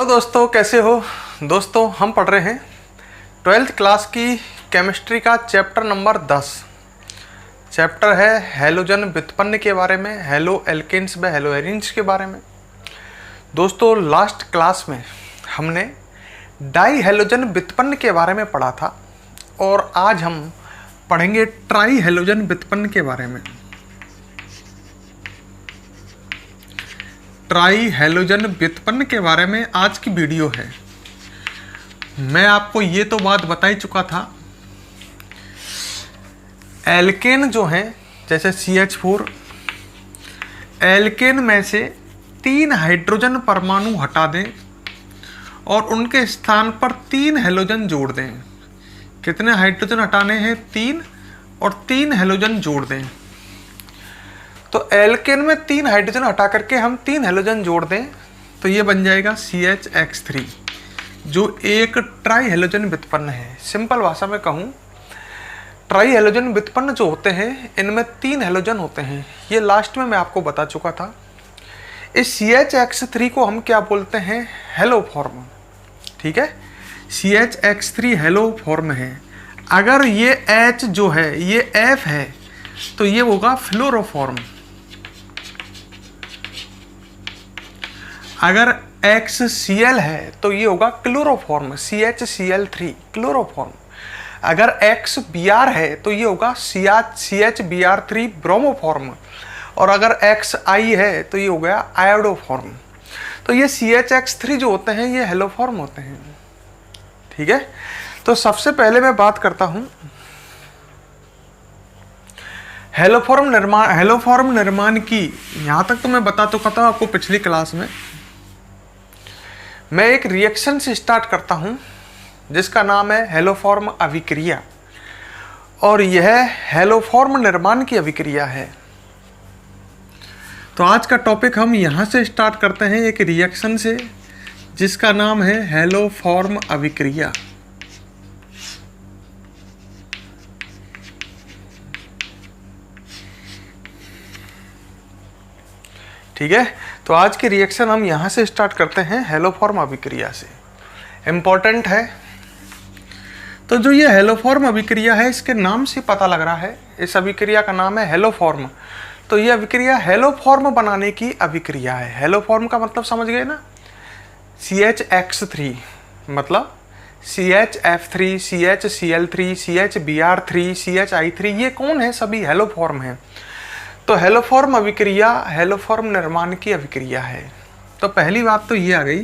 दोस्तों, कैसे हो दोस्तों। हम पढ़ रहे हैं 12th क्लास की केमिस्ट्री का चैप्टर नंबर 10। चैप्टर है हैलोजन व्युत्पन्न के बारे में, हैलो एल्केन्स व हैलो एरीन्स के बारे में। दोस्तों, लास्ट क्लास में हमने डाई हैलोजन व्युत्पन्न के बारे में पढ़ा था और आज हम पढ़ेंगे ट्राई हैलोजन व्युत्पन्न के बारे में। ट्राई हैलोजन व्युत्पन्न के बारे में आज की वीडियो है। मैं आपको ये तो बात बता ही चुका था, एल्केन जो है जैसे CH4, एल्केन में से 3 हाइड्रोजन परमाणु हटा दें और उनके स्थान पर 3 हैलोजन जोड़ दें। कितने हाइड्रोजन हटाने हैं? 3, और 3 हैलोजन जोड़ दें। तो एल्केन में 3 हाइड्रोजन हटा करके हम 3 हैलोजन जोड़ दें तो ये बन जाएगा CHX3, जो एक ट्राई हैलोजन व्युत्पन्न है। सिंपल भाषा में कहूँ, ट्राई हैलोजन व्युत्पन्न जो होते हैं इनमें 3 हैलोजन होते हैं। ये लास्ट में मैं आपको बता चुका था। इस CHX3 को हम क्या बोलते हैं? Hello form. ठीक है, CHX3 हेलो फॉर्म है। अगर ये H जो है ये F है तो ये होगा फ्लोरोफॉर्म। अगर XCl है तो ये होगा क्लोरोफॉर्म, CHCl3 क्लोरोफॉर्म। अगर XBr है तो ये होगा CHBr3 ब्रोमोफॉर्म। और अगर XI है तो ये हो गया आयोडोफॉर्म। तो ये CHX3 जो होते हैं ये हेलोफॉर्म होते हैं। ठीक है, तो सबसे पहले मैं बात करता हूं हेलोफॉर्म निर्माण की। यहां तक तो मैं बता चुका था आपको पिछली क्लास में। मैं एक रिएक्शन से स्टार्ट करता हूं जिसका नाम है हेलोफॉर्म अभिक्रिया, और यह हेलोफॉर्म निर्माण की अभिक्रिया है। तो आज का टॉपिक हम यहां से स्टार्ट करते हैं एक रिएक्शन से जिसका नाम है हेलोफॉर्म अभिक्रिया। ठीक है, तो आज की रिएक्शन हम यहाँ से स्टार्ट करते हैं हेलोफॉर्म अभिक्रिया से। इम्पॉर्टेंट है। तो जो ये हेलोफॉर्म अभिक्रिया है इसके नाम से पता लग रहा है, इस अभिक्रिया का नाम है हेलोफॉर्म। तो ये अभिक्रिया हेलोफॉर्म बनाने की अभिक्रिया है। हेलोफॉर्म का मतलब समझ गए ना? CHX3 मतलब CHF3, CHCl3, CHBr3, CHI3, ये कौन है? सभी हेलोफॉर्म हैं। तो हेलोफॉर्म अभिक्रिया हेलोफॉर्म निर्माण की अभिक्रिया है। तो पहली बात तो ये आ गई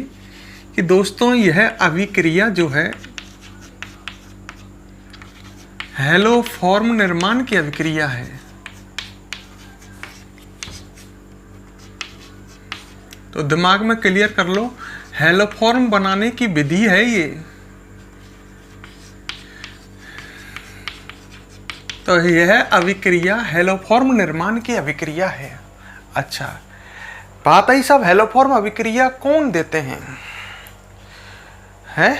कि दोस्तों यह अभिक्रिया जो है हेलोफॉर्म निर्माण की अभिक्रिया है। तो दिमाग में क्लियर कर लो, हेलोफॉर्म बनाने की विधि है ये। तो यह अभिक्रिया हेलोफॉर्म निर्माण की अभिक्रिया है। अच्छा, बात आई सब हेलोफॉर्म अभिक्रिया कौन देते हैं? हैं?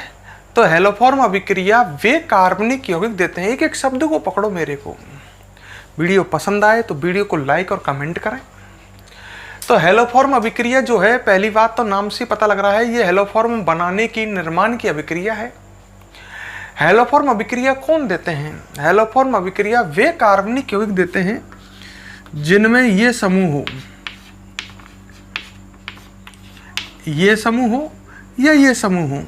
तो हेलोफॉर्म अभिक्रिया वे कार्बनिक यौगिक देते हैं। एक एक शब्द को पकड़ो मेरे को। वीडियो पसंद आए तो वीडियो को लाइक और कमेंट करें। तो हेलोफॉर्म अभिक्रिया जो है, पहली बात तो नाम से पता लग रहा है ये हेलोफॉर्म बनाने की निर्माण की अभिक्रिया है। हेलोफॉर्म अभिक्रिया कौन देते हैं? हेलोफॉर्म अभिक्रिया वे कार्बनिक यौगिक देते हैं जिनमें ये समूह हो, ये समूह हो या ये समूह हो।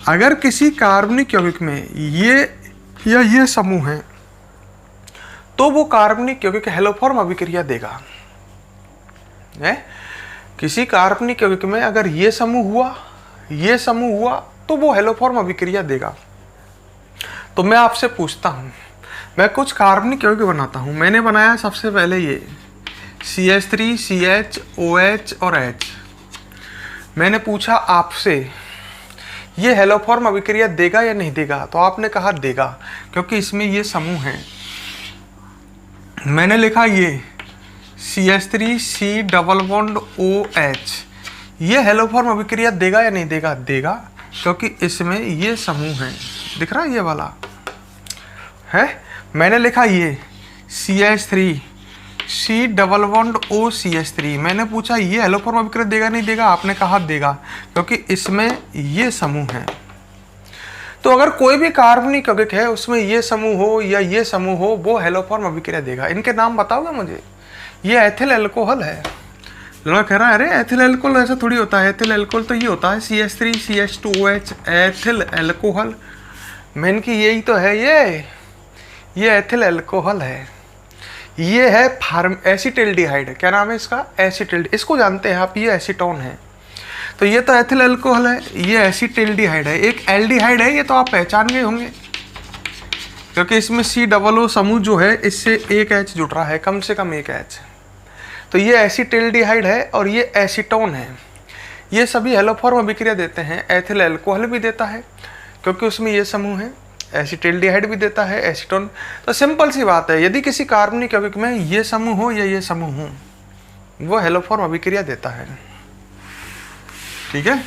अगर किसी कार्बनिक यौगिक में ये या ये समूह है तो वो कार्बनिक यौगिक हेलोफॉर्म अभिक्रिया देगा। किसी कार्बनिक यौगिक में अगर ये समूह हुआ, ये समूह हुआ, तो वो हेलोफॉर्म अभिक्रिया देगा। तो मैं आपसे पूछता हूं, मैं कुछ कार्बनिक यौगिक बनाता हूं। मैंने बनाया सबसे पहले ये CH3, CH, OH और H। मैंने पूछा आपसे ये हेलोफॉर्म अभिक्रिया देगा या नहीं देगा? तो आपने कहा देगा, क्योंकि इसमें ये समूह हैं। मैंने लिखा ये CH3, C double bond OH, ये हेलोफॉर्म अभिक्रिया देगा या नहीं देगा? देगा, क्योंकि इसमें ये समूह है। दिख रहा है ये वाला है। मैंने लिखा ये CH3, C double bond OCH3। मैंने पूछा ये एलोफॉर्म अभिक्रिया देगा नहीं देगा, आपने कहा देगा क्योंकि इसमें ये समूह है। तो अगर कोई भी कार्बनिक यौगिक है उसमें ये समूह हो या ये समूह हो, वो हेलोफॉर्म अभिक्रिया देगा। इनके नाम बताओगे मुझे? ये एथिल अल्कोहल है। लड़का कह रहा है अरे एथिल अल्कोहल ऐसा थोड़ी होता है, एथिल अल्कोहल तो ये होता है CH3 CH2OH, ethyl alcohol. Main की यही तो है, ये एथिल अल्कोहल है। ये है एसिटिल्डिहाइड। क्या नाम है इसका? एसिटिल्ड। इसको जानते हैं आप, ये एसीटोन है। तो ये तो एथिल अल्कोहल है, ये एसिटिल्डिहाइड है। एक एल्डिहाइड है, ये तो आप पहचान गए होंगे क्योंकि इसमें C समूह जो है इससे एक H जुड़ रहा है, कम से कम एक H। तो ये एसिटिल्डिहाइड है और ये एसीटोन है। ये सभी हेलोफॉर्म अभिक्रिया देते हैं। एथिल अल्कोहल भी देता है क्योंकि उसमें ये समूह है, एसिटिल्डिहाइड भी देता है, एसीटोन। तो सिंपल सी बात है, यदि किसी कार्बनिक यौगिक में ये समूह हो या ये समूह हो, वो हेलोफॉर्म अभिक्रिया देता है। ठीक है,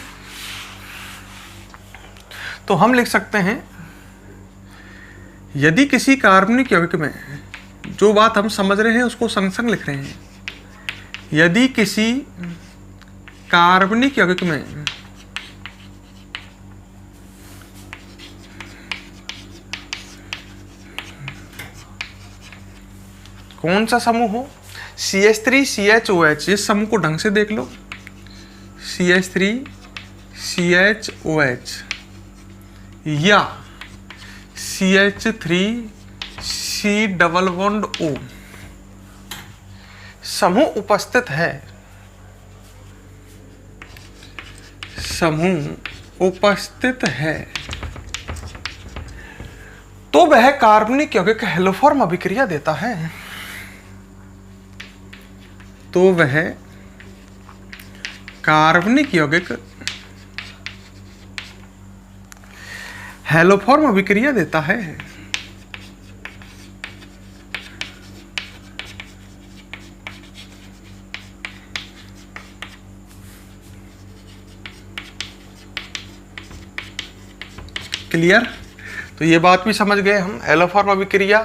तो हम लिख सकते हैं यदि किसी कार्बनिक यौगिक में, जो बात हम समझ रहे हैं उसको संग संग लिख रहे हैं, यदि किसी कार्बनिक यौगिक में कौन सा समूह हो, CH3 CHOH, इस समूह को ढंग से देख लो, CH3 CHOH या CH3 C double bond O समूह उपस्थित है, समूह उपस्थित है, तो वह कार्बनिक यौगिक हेलोफॉर्म अभिक्रिया देता है। तो वह कार्बनिक यौगिक हेलोफॉर्म अभिक्रिया देता है। क्लियर? तो ये बात भी समझ गए हम, हेलोफॉर्म अभिक्रिया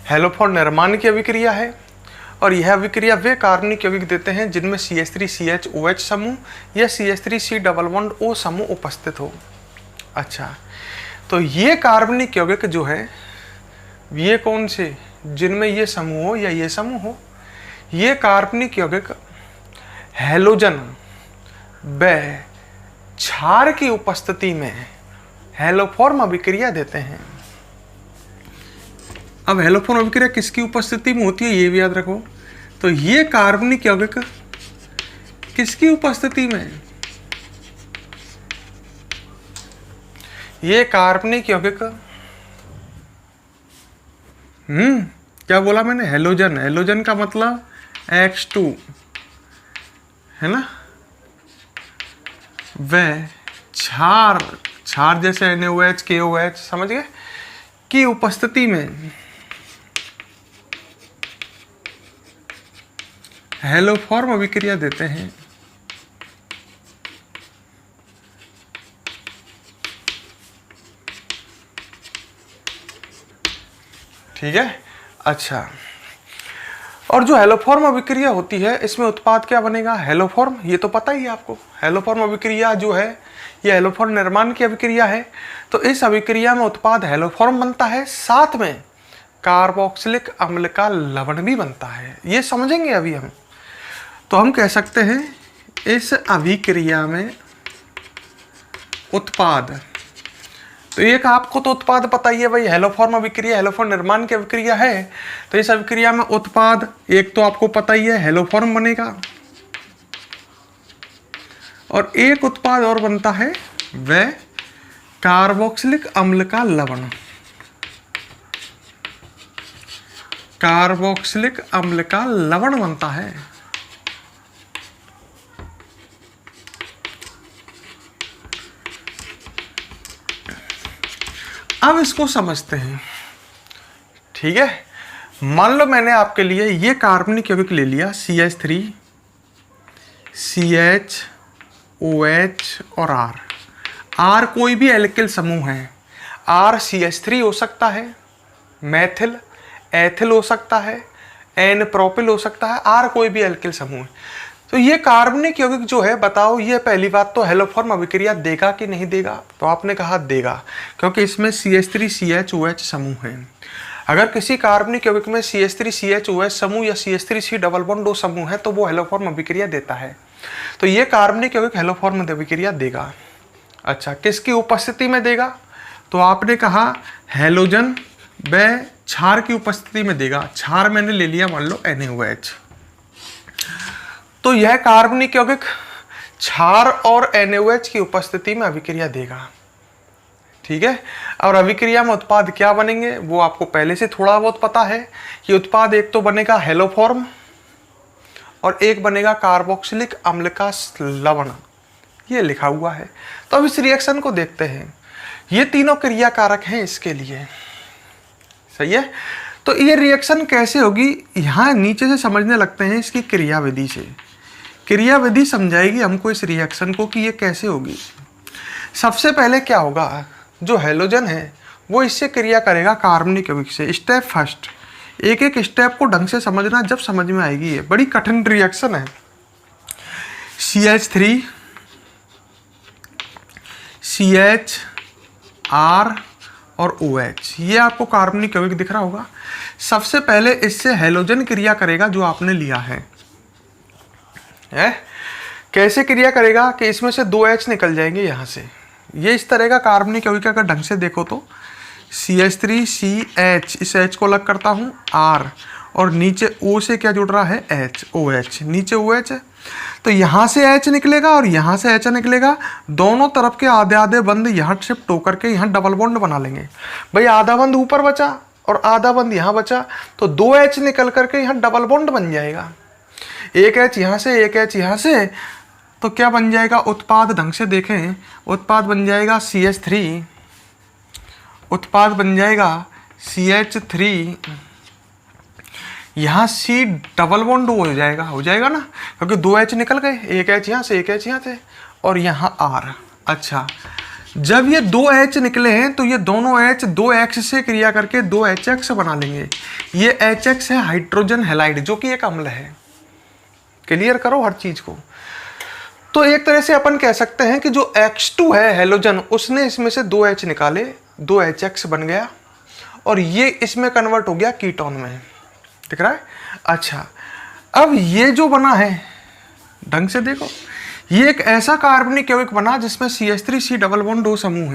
हेलोफॉर्म निर्माण की अभिक्रिया है और यह अभिक्रिया वे कार्बनिक यौगिक देते हैं जिनमें CH3 CHOH समूह या CH3 C double bond O समूह उपस्थित हो। अच्छा, तो ये कार्बनिक यौगिक जो है ये कौन से, जिनमें ये समूह हो या ये समूह हो, ये कार्बनिक यौगिक हैलोजन व क्षार की उपस्थिति में हेलोफॉर्म अभिक्रिया देते हैं। अब हेलोफॉर्म अभिक्रिया किसकी उपस्थिति में होती है ये भी याद रखो। तो ये कार्बनिक यौगिक किसकी उपस्थिति में, ये कार्बनिक यौगिक क्या बोला मैंने, हेलोजन। हेलोजन का मतलब X2 है ना, वह क्षार, क्षार जैसे NaOH KOH समझ गए, की उपस्थिति में हेलोफॉर्म अभिक्रिया देते हैं। ठीक है, अच्छा। और जो हेलोफॉर्म अभिक्रिया होती है इसमें उत्पाद क्या बनेगा, हेलोफॉर्म, ये तो पता ही है आपको। हेलोफॉर्म अभिक्रिया जो है ये हेलोफॉर्म निर्माण की अभिक्रिया है। तो इस अभिक्रिया में उत्पाद हेलोफॉर्म बनता है, साथ में कार्बोक्सिलिक अम्ल का लवण भी बनता है। ये समझेंगे अभी हम। तो हम कह सकते हैं इस अभिक्रिया में उत्पाद, तो एक आपको तो उत्पाद पता ही है भाई, हेलोफॉर्म अभिक्रिया हेलोफॉर्म निर्माण की अभिक्रिया है। तो इस अभिक्रिया में उत्पाद एक तो आपको पता ही है हेलोफॉर्म बनेगा, और एक उत्पाद और बनता है वह कार्बोक्सिलिक अम्ल का लवण, कार्बोक्सिलिक अम्ल का लवण बनता है। अब इसको समझते हैं। ठीक है, मान लो मैंने आपके लिए ये कार्बनिक यौगिक ले लिया CH3 CHOH और R कोई भी एल्किल समूह है। R CH3 हो सकता है, मेथिल, एथिल हो सकता है, N प्रोपिल हो सकता है, R कोई भी एल्किल समूह है। तो ये कार्बनिक यौगिक जो है, बताओ ये पहली बात तो हेलोफॉर्म अभिक्रिया देगा कि नहीं देगा? तो आपने कहा देगा, क्योंकि इसमें CH3CHOH समूह है। अगर किसी कार्बनिक यौगिक में CH3CHOH समूह या CH3C डबल बॉन्ड O समूह है तो वो हेलोफॉर्म अभिक्रिया देता है। तो ये कार्बनिक यौगिक हेलोफॉर्म अभिक्रिया देगा। अच्छा, किसकी उपस्थिति में देगा? तो आपने कहा हेलोजन व क्षार की उपस्थिति में देगा। क्षार मैंने ले लिया मान लो NaOH। तो यह कार्बनिक यौगिक क्षार और NaOH की उपस्थिति में अभिक्रिया देगा। ठीक है, और अभिक्रिया में उत्पाद क्या बनेंगे वो आपको पहले से थोड़ा बहुत पता है कि उत्पाद एक तो बनेगा हेलोफॉर्म और एक बनेगा कार्बोक्सिलिक अम्ल का लवण, ये लिखा हुआ है। तो अब इस रिएक्शन को देखते हैं। ये तीनों क्रिया कारक हैं इसके लिए, सही है। तो ये रिएक्शन कैसे होगी, यहाँ नीचे से समझने लगते हैं इसकी क्रियाविधि से। क्रियाविधि समझाएगी हमको इस रिएक्शन को कि ये कैसे होगी। सबसे पहले क्या होगा, जो हेलोजन है वो इससे क्रिया करेगा कार्बनिक यौगिक से। स्टेप फर्स्ट, एक एक स्टेप को ढंग से समझना, जब समझ में आएगी। ये बड़ी कठिन रिएक्शन है। CH3 CH R और OH, ये आपको कार्बनिक यौगिक दिख रहा होगा। सबसे पहले इससे हेलोजन क्रिया करेगा जो आपने लिया है। कैसे क्रिया करेगा कि इसमें से 2 H निकल जाएंगे यहाँ से। ये इस तरह का कार्बनिक यौगिक अगर ढंग से देखो तो CH3CH, इस H को अलग करता हूँ R, और नीचे O से क्या जुड़ रहा है H, OH, नीचे OH है। तो यहाँ से H निकलेगा और यहाँ से H निकलेगा। दोनों तरफ के आधे आधे बंद यहाँ शिफ्ट होकर के यहाँ डबल बॉन्ड बना लेंगे। भाई आधा बंद ऊपर बचा और आधा बंद यहाँ बचा, तो 2 H निकल करके यहाँ डबल बॉन्ड बन जाएगा। एक H यहाँ से, एक H यहाँ से, तो क्या बन जाएगा उत्पाद? ढंग से देखें, उत्पाद बन जाएगा CH3, उत्पाद बन जाएगा CH3, यहाँ C डबल बॉन्ड हो जाएगा ना, क्योंकि 2 H निकल गए, एक H यहाँ से, एक H यहाँ से, और यहाँ R। अच्छा, जब ये 2 H निकले हैं तो ये दोनों H 2 X से क्रिया करके 2 HX बना लेंगे। ये HX है हाइड्रोजन हैलाइड, जो कि एक अम्ल है। क्लियर करो हर चीज को। तो एक तरह से अपन कह सकते हैं कि जो X2 है हेलोजन, उसने इसमें से 2 H निकाले, 2 HX बन गया, और ये इसमें कन्वर्ट हो गया कीटोन में। दिख रहा है? अच्छा, अब ये जो बना है ढंग से देखो, ये एक ऐसा कार्बनिक यौगिक बना जिसमें CH3C डबल बॉन्ड O समूह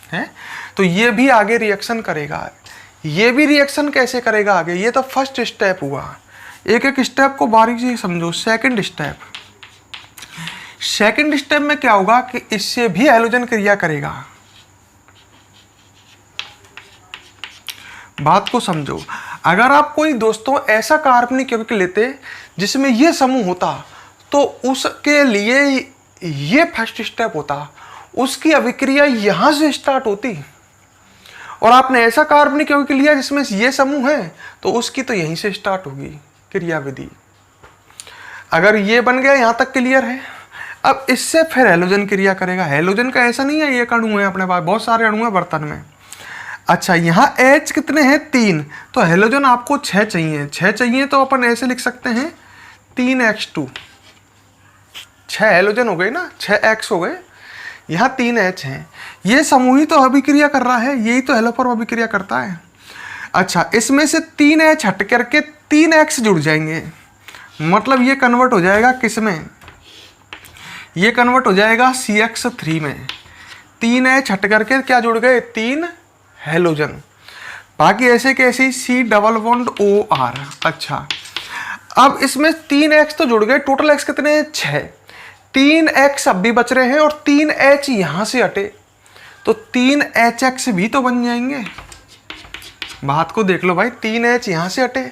है। तो ये भी आगे रिएक्शन करेगा। ये भी रिएक्शन कैसे करेगा आगे, ये तो फर्स्ट स्टेप हुआ। एक एक स्टेप को बारीक से समझो। सेकंड स्टेप में क्या होगा कि इससे भी हेलोजन क्रिया करेगा। बात को समझो। अगर आप कोई दोस्तों ऐसा कार्बनिक यौगिक लेते जिसमें ये समूह होता तो उसके लिए ये फर्स्ट स्टेप होता, उसकी अभिक्रिया यहां से स्टार्ट होती। और आपने ऐसा कार्बनिक यौगिक लिया जिसमें ये समूह है तो उसकी तो यहीं से स्टार्ट होगी क्रियाविधि। अगर ये बन गया, यहां तक क्लियर है। अब इससे फिर हेलोजन क्रिया करेगा। हेलोजन का ऐसा नहीं है ये अणु है अपने पास, बहुत सारे अणु हैं बर्तन में। अच्छा, यहाँ H कितने हैं? 3। तो हेलोजन आपको 6 चाहिए तो अपन ऐसे लिख सकते हैं 3X2। 6 हेलोजन हो गए ना, 6X हो गए। यहाँ 3H हैं। ये समूह ही तो अभिक्रिया कर रहा है, यही तो हेलोफॉर्म अभिक्रिया करता है। अच्छा, इसमें से 3H हट करके 3X जुड़ जाएंगे, मतलब ये कन्वर्ट हो जाएगा किस में? ये कन्वर्ट हो जाएगा CX3 में। 3H हट करके क्या जुड़ गए? 3 हेलोजन। बाकी ऐसे कैसे C डबल बॉन्ड OR। अच्छा, अब इसमें 3X तो जुड़ गए, टोटल X कितने हैं? 6। 3X अब भी बच रहे हैं और 3H यहां से हटे तो 3HX भी तो बन जाएंगे। बात को देख लो भाई, 3H यहां से हटे,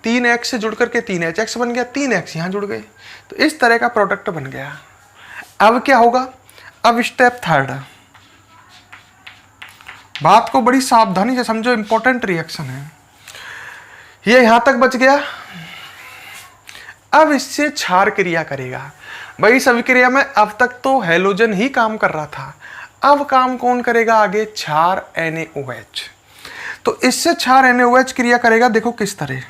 3X से जुड़ करके 3HX बन गया, 3X यहां जुड़ गए, तो इस तरह का प्रोडक्ट बन गया। अब क्या होगा? अब स्टेप थर्ड। बात को बड़ी सावधानी से समझो, इंपॉर्टेंट रिएक्शन है। ये यहां तक बच गया। अब इससे क्षार क्रिया करेगा। भाई इस अभिक्रिया में अब तक तो हेलोजन ही काम कर रहा था, अब काम कौन करेगा आगे? क्षार NaOH। तो इससे क्षार NaOH क्रिया करेगा। देखो किस तरह,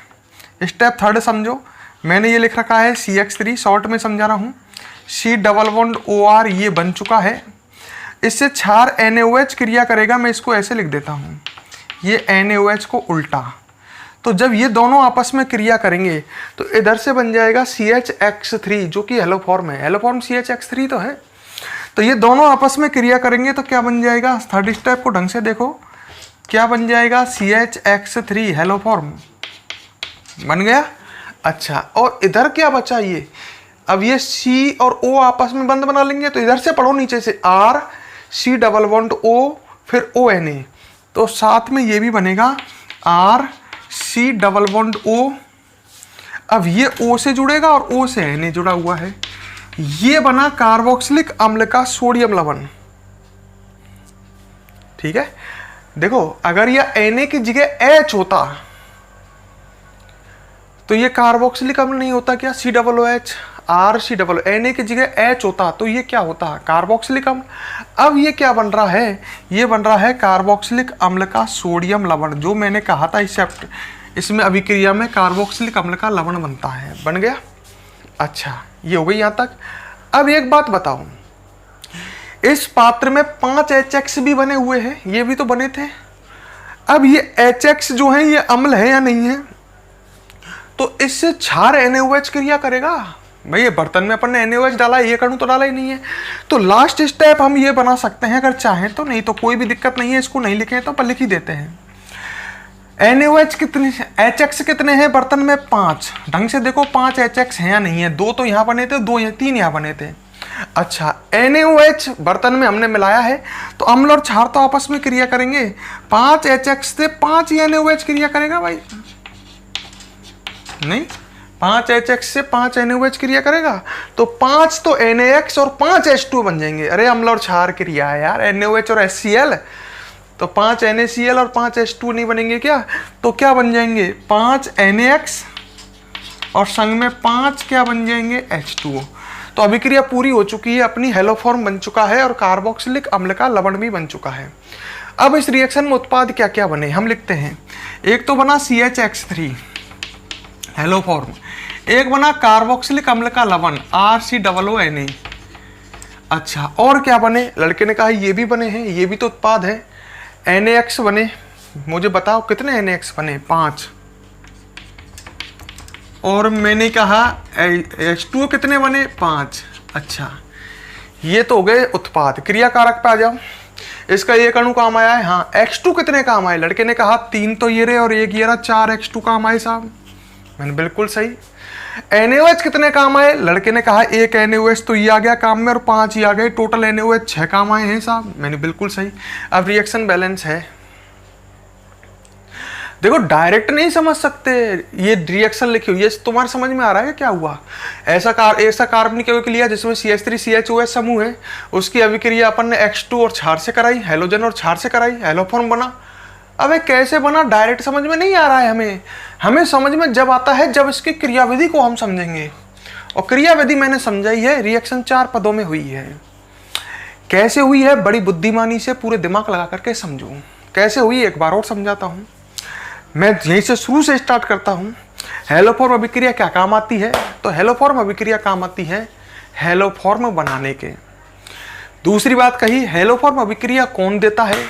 स्टेप थर्ड समझो, मैंने ये लिख रखा है CH3, शॉर्ट में समझा रहा हूँ। C डबल बॉन्ड OR ये बन चुका है, इससे क्षार NaOH क्रिया करेगा। मैं इसको ऐसे लिख देता हूँ, ये NaOH को उल्टा। तो जब ये दोनों आपस में क्रिया करेंगे तो इधर से बन जाएगा CHX3 जो कि हेलो फॉर्म है, हेलो फॉर्म CHX3 तो है। तो ये दोनों आपस में क्रिया करेंगे तो क्या बन जाएगा, थर्ड स्टेप को ढंग से देखो, क्या बन जाएगा CHX3 हेलो फॉर्म बन गया। अच्छा, और इधर क्या बचा ये, अब ये C और O आपस में बंद बना लेंगे। तो इधर से पढ़ो नीचे से R C double bond O फिर ONA, तो साथ में ये भी बनेगा R C double bond O। अब ये O से जुड़ेगा और O से Na जुड़ा हुआ है, ये बना कार्बोक्सिलिक अम्ल का सोडियम लवण। ठीक है, देखो अगर यह Na की जगह H होता तो ये कार्बोक्सिलिक अम्ल नहीं होता क्या, COOH R C double, Na की जगह H होता तो ये क्या होता, कार्बोक्सिलिक अम्ल। अब ये क्या बन रहा है, ये बन रहा है कार्बोक्सिलिक अम्ल का सोडियम लवण, जो मैंने कहा था इसमें अभिक्रिया में कार्बोक्सिलिक अम्ल का लवण बनता है, बन गया। अच्छा, ये हो गई यहाँ तक। अब एक बात बताओ, इस पात्र में 5 HX भी बने हुए हैं, ये भी तो बने थे। अब ये HX जो है ये अम्ल है या नहीं है, तो इससे क्षार NaOH क्रिया करेगा। भाई ये बर्तन में अपन ने NaOH डाला है, ये अणु तो डाला ही नहीं है। तो लास्ट स्टेप हम ये बना सकते हैं अगर चाहें तो, नहीं तो कोई भी दिक्कत नहीं है, इसको नहीं लिखे तो अपन लिख ही देते हैं। NaOH कितने, HX कितने हैं बर्तन में, 5। ढंग से देखो 5 HX हैं या नहीं है, 2 तो यहाँ बने थे, 3 यहाँ बने थे। अच्छा, NaOH बर्तन में हमने मिलाया है तो अम्ल और क्षार तो आपस में क्रिया करेंगे। 5 HX से 5 NaOH क्रिया करेगा भाई, नहीं 5 HX से 5 NaOH क्रिया करेगा, तो 5 तो NaX और 5 H2 बन जाएंगे। अरे अम्ल और क्षार क्रिया है यार, NaOH और HCl, तो 5 NaCl और 5 H2 नहीं बनेंगे क्या, तो क्या बन जाएंगे 5 NaX और संग में 5 क्या बन जाएंगे H2O। तो अभिक्रिया पूरी हो चुकी है अपनी, हेलो फॉर्म बन चुका है और कार्बोक्सिलिक अम्ल का लवण भी बन चुका है। अब इस रिएक्शन में उत्पाद क्या क्या बने हम लिखते हैं। एक तो बना CHX3 हेलो फॉर्म, एक बना कार्बोक्सिलिक अम्ल का लवण RCOONA। अच्छा, और क्या बने, लड़के ने कहा ये भी बने हैं, ये भी तो उत्पाद है। NaX बने, मुझे बताओ कितने NaX बने, 5। और मैंने कहा H2O कितने बने, 5। अच्छा, ये तो हो गए उत्पाद। क्रियाकारक पे आ जाओ, इसका एक अणु काम आया है, हाँ। X2 कितने काम आए, लड़के ने कहा 3 तो ये रहे और एक ये रहा, 4 X2 काम आए साहब, मैंने बिल्कुल सही। NaOH कितने काम आए, लड़के ने कहा 1 NaOH तो ये आ गया काम में और 5 ये आ गए, टोटल NaOH 6 काम आए हैं साहब, मैंने बिल्कुल सही। अब रिएक्शन बैलेंस है, देखो डायरेक्ट नहीं समझ सकते, ये रिएक्शन लिखी हुई है, तुम्हारे समझ में आ रहा है क्या हुआ। ऐसा कार्बनिक यौगिक लिया जिसमें CH3CHOH समूह है, उसकी अभिक्रिया अपन ने X2 और क्षार से कराई, हैलोजन और क्षार से कराई, हेलोफॉर्म बना। अबे कैसे बना, डायरेक्ट समझ में नहीं आ रहा है हमें समझ में जब आता है जब इसकी क्रियाविधि को हम समझेंगे। और क्रियाविधि मैंने समझाई है, रिएक्शन 4 पदों में हुई है। कैसे हुई है, बड़ी बुद्धिमानी से पूरे दिमाग लगा करके समझो कैसे हुई। एक बार और समझाता हूँ, मैं यहीं से शुरू से स्टार्ट करता हूँ। हेलोफॉर्म अभिक्रिया क्या काम आती है, तो हेलोफॉर्म अभिक्रिया काम आती है हेलोफॉर्म बनाने के। दूसरी बात कही, हेलोफॉर्म अभिक्रिया कौन देता है,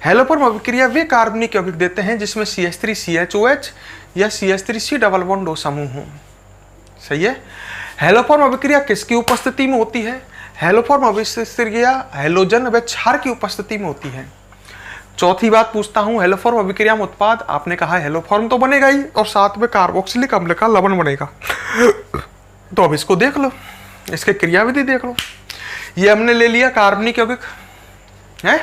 हेलोफॉर्म अभिक्रिया वे कार्बनिक यौगिक देते हैं जिसमें CH3CHOH या CH3C डबल बॉन्ड O समूह हो। सही है। हेलोफॉर्म अभिक्रिया किसकी उपस्थिति में होती है, हेलोफॉर्म अभिक्रिया हैलोजन व क्षार की उपस्थिति में होती है। चौथी बात पूछता हूं, हेलोफॉर्म अभिक्रिया में उत्पाद, आपने कहा हेलोफॉर्म तो बनेगा ही और साथ में कार्बोक्सिलिक अम्ल का लवण बनेगा। तो अब इसको देख लो, इसके क्रियाविधि देख लो। ये हमने ले लिया कार्बनिक यौगिक है,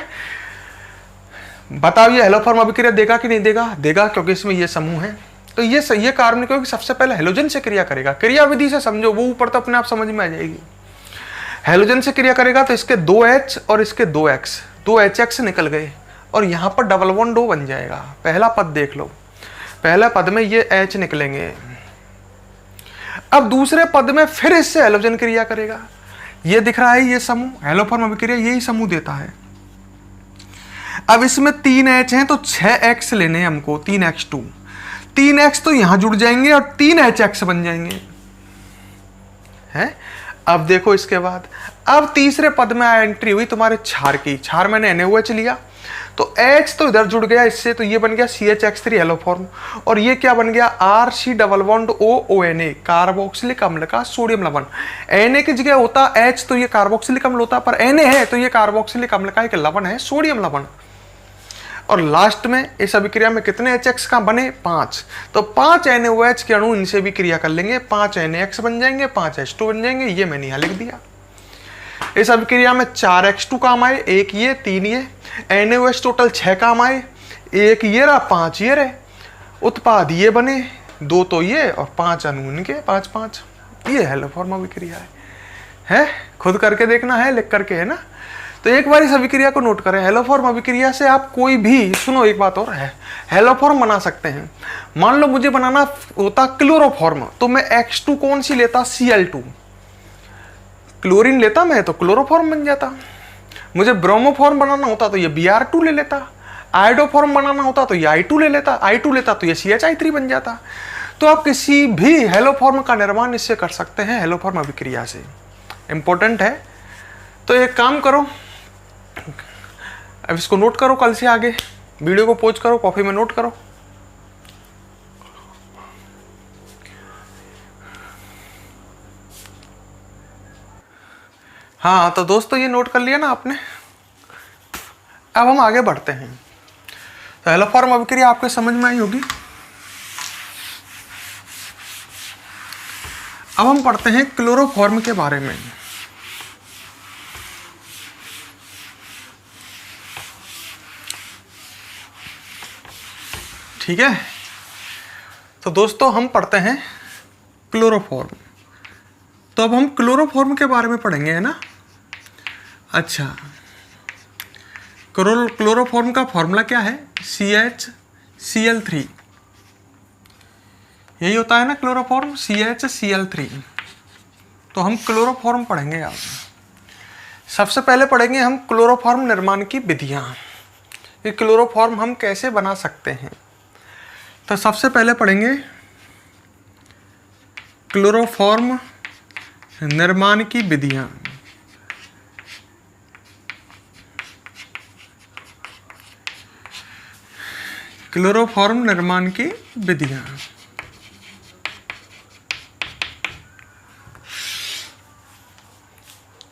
बताओ ये हेलोफॉर्म अभिक्रिया देगा कि नहीं देगा, देगा क्योंकि इसमें ये समूह है। तो ये कार्बनिक यौगिक सबसे पहले हेलोजन से क्रिया करेगा, क्रियाविधि से समझो, वो ऊपर तो अपने आप समझ में आ जाएगी। हेलोजन से क्रिया करेगा तो इसके 2H और इसके 2X, 2 HX निकल गए और यहाँ पर डबल बॉन्ड O बन जाएगा। पहला पद देख लो, पहला पद में ये H निकलेंगे। अब दूसरे पद में फिर इससे हेलोजन क्रिया करेगा, ये दिख रहा है ये समूह, हेलोफॉर्म अभिक्रिया यही समूह देता है। अब इसमें 3 H हैं तो 6 X लेने हैं हमको, 3 X2, 3X तो यहां जुड़ जाएंगे और 3HX बन जाएंगे, है। अब देखो इसके बाद, अब तीसरे पद में एंट्री हुई तुम्हारे क्षार की। क्षार मैंने NaOH लिया, तो H तो इधर जुड़ गया इससे, तो ये बन गया CHX3 हेलोफॉर्म, और ये क्या बन गया RC double bond OONA, carboxylic अम्ल का सोडियम लवण। Na की जगह होता H तो ये कार्बोक्सिलिक अम्ल होता, पर Na है तो ये कार्बोक्सिलिक अम्ल का एक लवण है, सोडियम लवण। और लास्ट में इस अभिक्रिया में कितने HX का बने? 5। तो 5 NaOH के अणु इनसे भी क्रिया कर लेंगे, 5 NaX बन जाएंगे, 5 H2 बन जाएंगे। ये मैंने यहाँ लिख दिया। इस अभिक्रिया में 4 X2 काम आए, 1 ये 3 ये, NaOH टोटल 6 काम आए, 1 ये रहा 5 ये रहे, उत्पाद ये बने, 2 तो ये और 5 अणु इनके, 5 5। ये हेलोफॉर्म अभिक्रिया है। खुद करके देखना है, लिख करके, है ना। तो एक बार इस अभिक्रिया को नोट करें। हेलोफॉर्म अभिक्रिया से आप कोई भी, सुनो एक बात और है, हेलोफॉर्म बना सकते हैं। मान लो मुझे बनाना होता क्लोरोफॉर्म, तो मैं X2 कौन सी लेता? Cl2। क्लोरीन लेता मैं तो क्लोरोफॉर्म बन जाता। मुझे ब्रोमोफॉर्म बनाना होता तो ये Br2 ले लेता। आयोडोफॉर्म बनाना होता तो ये I2 ले लेता, I2 लेता तो ये CHI3 बन जाता। तो आप किसी भी हेलोफॉर्म का निर्माण इससे कर सकते हैं, हेलोफॉर्म अभिक्रिया से। इंपॉर्टेंट है। तो एक काम करो, अब इसको नोट करो, कल से आगे वीडियो को पॉज करो, कॉपी में नोट करो। हाँ तो दोस्तों ये नोट कर लिया ना आपने। अब हम आगे बढ़ते हैं। तो हेलोफॉर्म अभिक्रिया आपके समझ में आई होगी। अब हम पढ़ते हैं क्लोरोफॉर्म के बारे में। ठीक है, तो दोस्तों हम पढ़ते हैं क्लोरोफॉर्म। तो अब हम क्लोरोफॉर्म के बारे में पढ़ेंगे, है ना। अच्छा, क्लोरोफॉर्म का फॉर्मूला क्या है? CHCl3। यही होता है ना क्लोरोफॉर्म, CHCl3। तो हम क्लोरोफॉर्म पढ़ेंगे आज। सबसे पहले पढ़ेंगे हम क्लोरोफॉर्म निर्माण की विधियां, कि क्लोरोफॉर्म हम कैसे बना सकते हैं। तो सबसे पहले पढ़ेंगे क्लोरोफॉर्म निर्माण की विधियां। क्लोरोफॉर्म निर्माण की विधियां।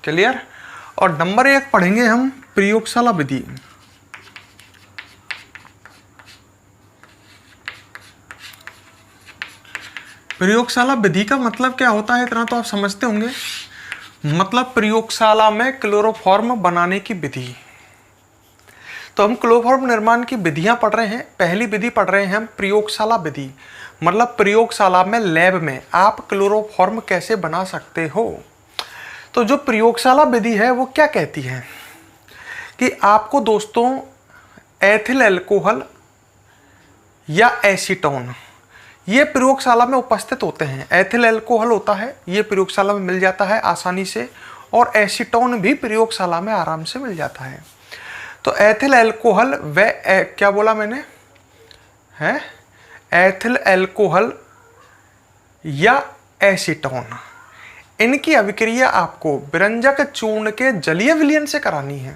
क्लियर। और नंबर 1 पढ़ेंगे हम प्रयोगशाला विधि। प्रयोगशाला विधि का मतलब क्या होता है, इतना तो आप समझते होंगे। मतलब प्रयोगशाला में क्लोरोफॉर्म बनाने की विधि। तो हम क्लोरोफॉर्म निर्माण की विधियां पढ़ रहे हैं। पहली विधि पढ़ रहे हैं हम प्रयोगशाला विधि, मतलब प्रयोगशाला में, लैब में आप क्लोरोफॉर्म कैसे बना सकते हो। तो जो प्रयोगशाला विधि है वो क्या कहती है कि आपको दोस्तों एथिल अल्कोहल या एसीटोन ये प्रयोगशाला में उपस्थित होते हैं। एथिल अल्कोहल होता है, ये प्रयोगशाला में मिल जाता है आसानी से, और एसीटोन भी प्रयोगशाला में आराम से मिल जाता है। तो एथिल अल्कोहल व क्या बोला मैंने, है एथिल अल्कोहल या एसीटोन, इनकी अभिक्रिया आपको विरंजक चूर्ण के जलीय विलयन से करानी है।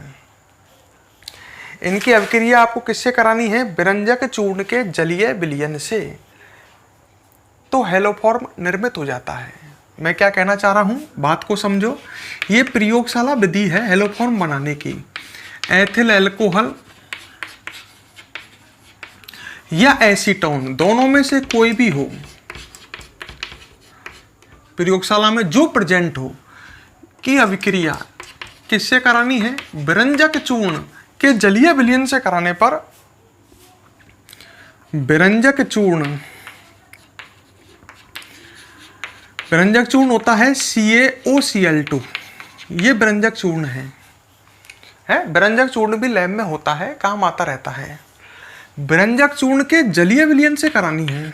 इनकी अभिक्रिया आपको किससे करानी है? विरंजक चूर्ण के जलीय विलयन से। तो हेलोफॉर्म निर्मित हो जाता है। मैं क्या कहना चाह रहा हूं, बात को समझो। ये प्रयोगशाला विधि है हेलोफॉर्म बनाने की। एथिल अल्कोहल या एसीटोन, दोनों में से कोई भी हो, प्रयोगशाला में जो प्रेजेंट हो, की अभिक्रिया किससे करानी है? विरंजक चूर्ण के जलीय विलयन से कराने पर विरंजक चूर्ण होता है CaOCl2। ये विरंजक चूर्ण है। विरंजक चूर्ण भी लैब में होता है, काम आता रहता है। विरंजक चूर्ण के जलीय विलयन से करानी है।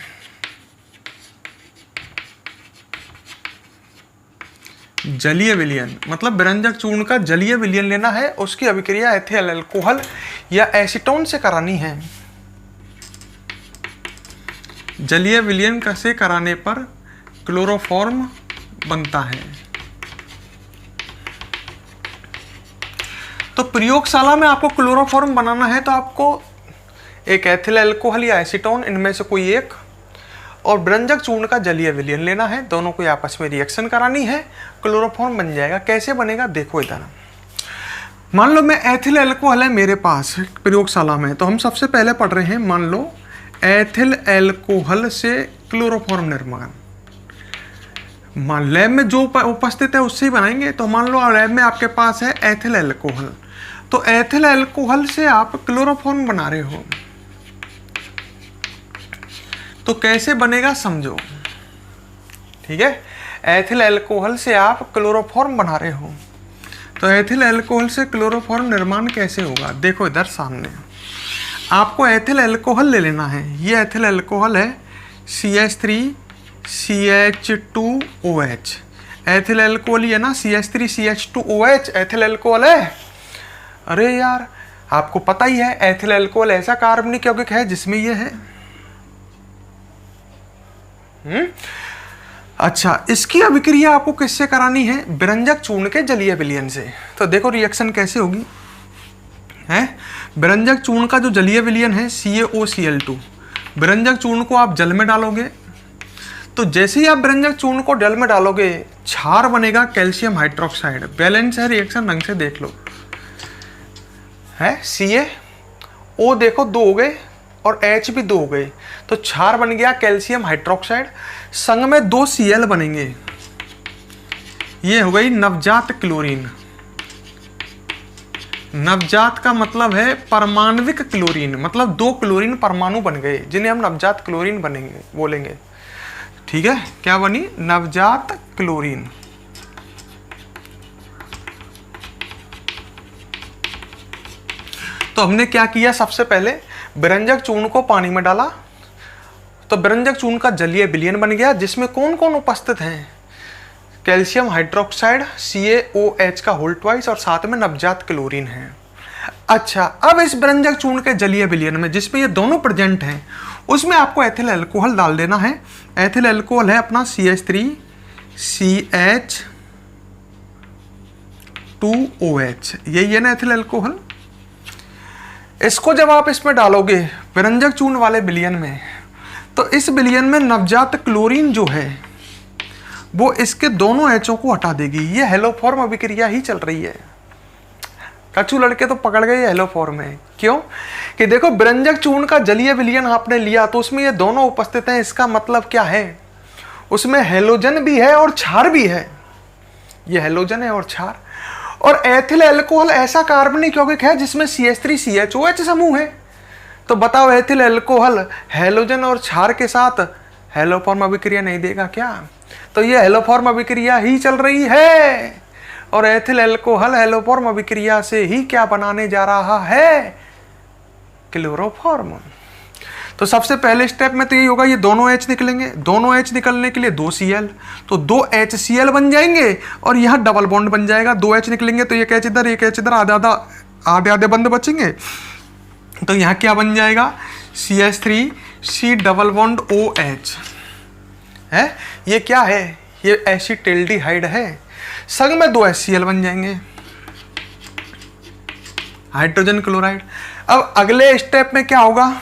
जलीय विलयन मतलब विरंजक चूर्ण का जलीय विलयन लेना है, उसकी अभिक्रिया एथिल अल्कोहल या एसीटोन से करानी है। जलीय विलयन से कराने पर क्लोरोफॉर्म बनता है। तो प्रयोगशाला में आपको क्लोरोफॉर्म बनाना है तो आपको एक एथिल अल्कोहल या एसीटोन इनमें से कोई एक और ब्रंजक चूर्ण का जलीय विलयन लेना है, दोनों को आपस में रिएक्शन करानी है, क्लोरोफॉर्म बन जाएगा। कैसे बनेगा देखो इधर। मान लो मैं एथिल अल्कोहल है मेरे पास प्रयोगशाला में, तो हम सबसे पहले पढ़ रहे हैं, मान लो एथिल अल्कोहल से क्लोरोफॉर्म निर्माण। मान लैब में जो उपस्थित है उससे ही बनाएंगे। तो मान लो लैब में आपके पास है एथिल अल्कोहल, तो एथिल अल्कोहल से आप क्लोरोफॉर्म बना रहे हो, तो कैसे बनेगा समझो। ठीक है, एथिल अल्कोहल से आप क्लोरोफॉर्म बना रहे हो, तो एथिल अल्कोहल से क्लोरोफॉर्म निर्माण कैसे होगा देखो इधर सामने। आपको एथिल अल्कोहल ले लेना है, ये एथिल अल्कोहल है CH3CH2OH। एथिल अल्कोहल है ना, CH3CH2OH एथिल अल्कोहल है। अरे यार आपको पता ही है एथिल अल्कोहल ऐसा कार्बनिक यौगिक है जिसमें ये है। अच्छा, इसकी अभिक्रिया आपको किससे करानी है? ब्रंजक चूर्ण के जलीय विलयन से। तो देखो रिएक्शन कैसे होगी है। ब्रंजक चूर्ण का जो जलीय विलयन है CaOCl2, ब्रंजक चूर्ण को आप जल में डालोगे, तो जैसे ही आप ब्रंजक चूर्ण को जल में डालोगे क्षार बनेगा कैल्शियम हाइड्रोक्साइड। बैलेंस है रिएक्शन, ढंग से देख लो है। CaO देखो 2 हो गए और H भी 2 हो गए, तो क्षार बन गया कैल्शियम हाइड्रोक्साइड, संग में 2 Cl बनेंगे, ये हो गई नवजात क्लोरीन। नवजात का मतलब है परमाणविक क्लोरीन, मतलब 2 क्लोरीन परमाणु बन गए जिन्हें हम नवजात क्लोरीन बनेंगे बोलेंगे। ठीक है, क्या बनी? नवजात क्लोरीन। तो हमने क्या किया, सबसे पहले ब्रंजक चूर्ण को पानी में डाला, तो ब्रंजक चूर्ण का जलीय विलयन बन गया जिसमें कौन कौन उपस्थित हैं? कैल्शियम हाइड्रोक्साइड CaOH का होल ट्वाइस और साथ में नवजात क्लोरीन है। अच्छा, अब इस ब्रंजक चूर्ण के जलीय विलयन में जिसमें ये दोनों प्रेजेंट हैं उसमें आपको एथिल अल्कोहल डाल देना है। एथिल अल्कोहल है अपना CH3CH2OH, यही है ना एथिल अल्कोहल। इसको जब आप इसमें डालोगे ब्रंजक चूर्ण वाले विलयन में, तो इस विलयन में नवजात क्लोरीन जो है वो इसके दोनों एचओ को हटा देगी। ये हेलोफॉर्म अभिक्रिया ही चल रही है। कछु लड़के तो पकड़ गए हेलोफॉर्म है। क्यों? कि देखो ब्रंजक चूर्ण का जलीय विलयन आपने लिया तो उसमें ये दोनों उपस्थित हैं, इसका मतलब क्या है? उसमें हेलोजन भी है और क्षार भी है। ये हेलोजन है और क्षार। और एथिल अल्कोहल ऐसा कार्बनिक यौगिक है जिसमें CH3CHOH समूह है। तो बताओ एथिल अल्कोहल हेलोजन और क्षार के साथ हेलोफॉर्म अभिक्रिया नहीं देगा क्या? तो ये हेलोफॉर्म अभिक्रिया ही चल रही है और एथिल अल्कोहल हेलोफॉर्म अभिक्रिया से ही क्या बनाने जा रहा है? क्लोरोफॉर्म। तो सबसे पहले स्टेप में तो यही होगा, ये दोनों H निकलेंगे, दोनों H निकलने के लिए 2 Cl, तो 2 HCl बन जाएंगे और यहाँ डबल बॉन्ड बन जाएगा। 2 H निकलेंगे तो एक H इधर एक H इधर, आधे आधे बंद बचेंगे। तो यहाँ क्या बन जाएगा? CH3C डबल बॉन्ड OH है। ये क्या है? ये एसिटिल्डिहाइड है। संग में 2 HCl बन जाएंगे, हाइड्रोजन क्लोराइड। अब अगले स्टेप में क्या होगा,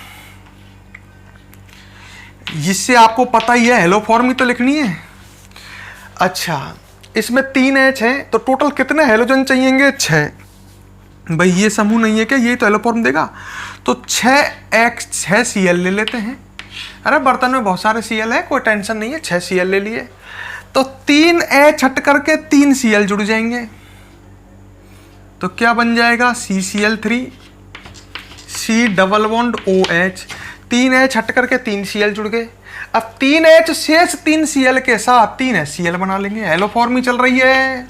जिससे आपको पता ही है हेलोफॉर्म ही तो लिखनी है। अच्छा, इसमें 3 H हैं तो टोटल कितने हेलोजन चाहिएंगे? 6। भाई ये समूह नहीं है क्या? ये तो हेलोफॉर्म देगा। तो 6 Cl ले लेते हैं। अरे बर्तन में बहुत सारे Cl है, कोई टेंशन नहीं है। 6 Cl ले लिए तो 3 H हट करके 3 Cl जुड़ जाएंगे, तो क्या बन जाएगा? CCl3 C double bond OH। 3 H हट करके 3 Cl जुड़ गए। अब 3 H शेष 3 Cl के साथ 3 HCl बना लेंगे। हेलोफॉर्म ही चल रही है।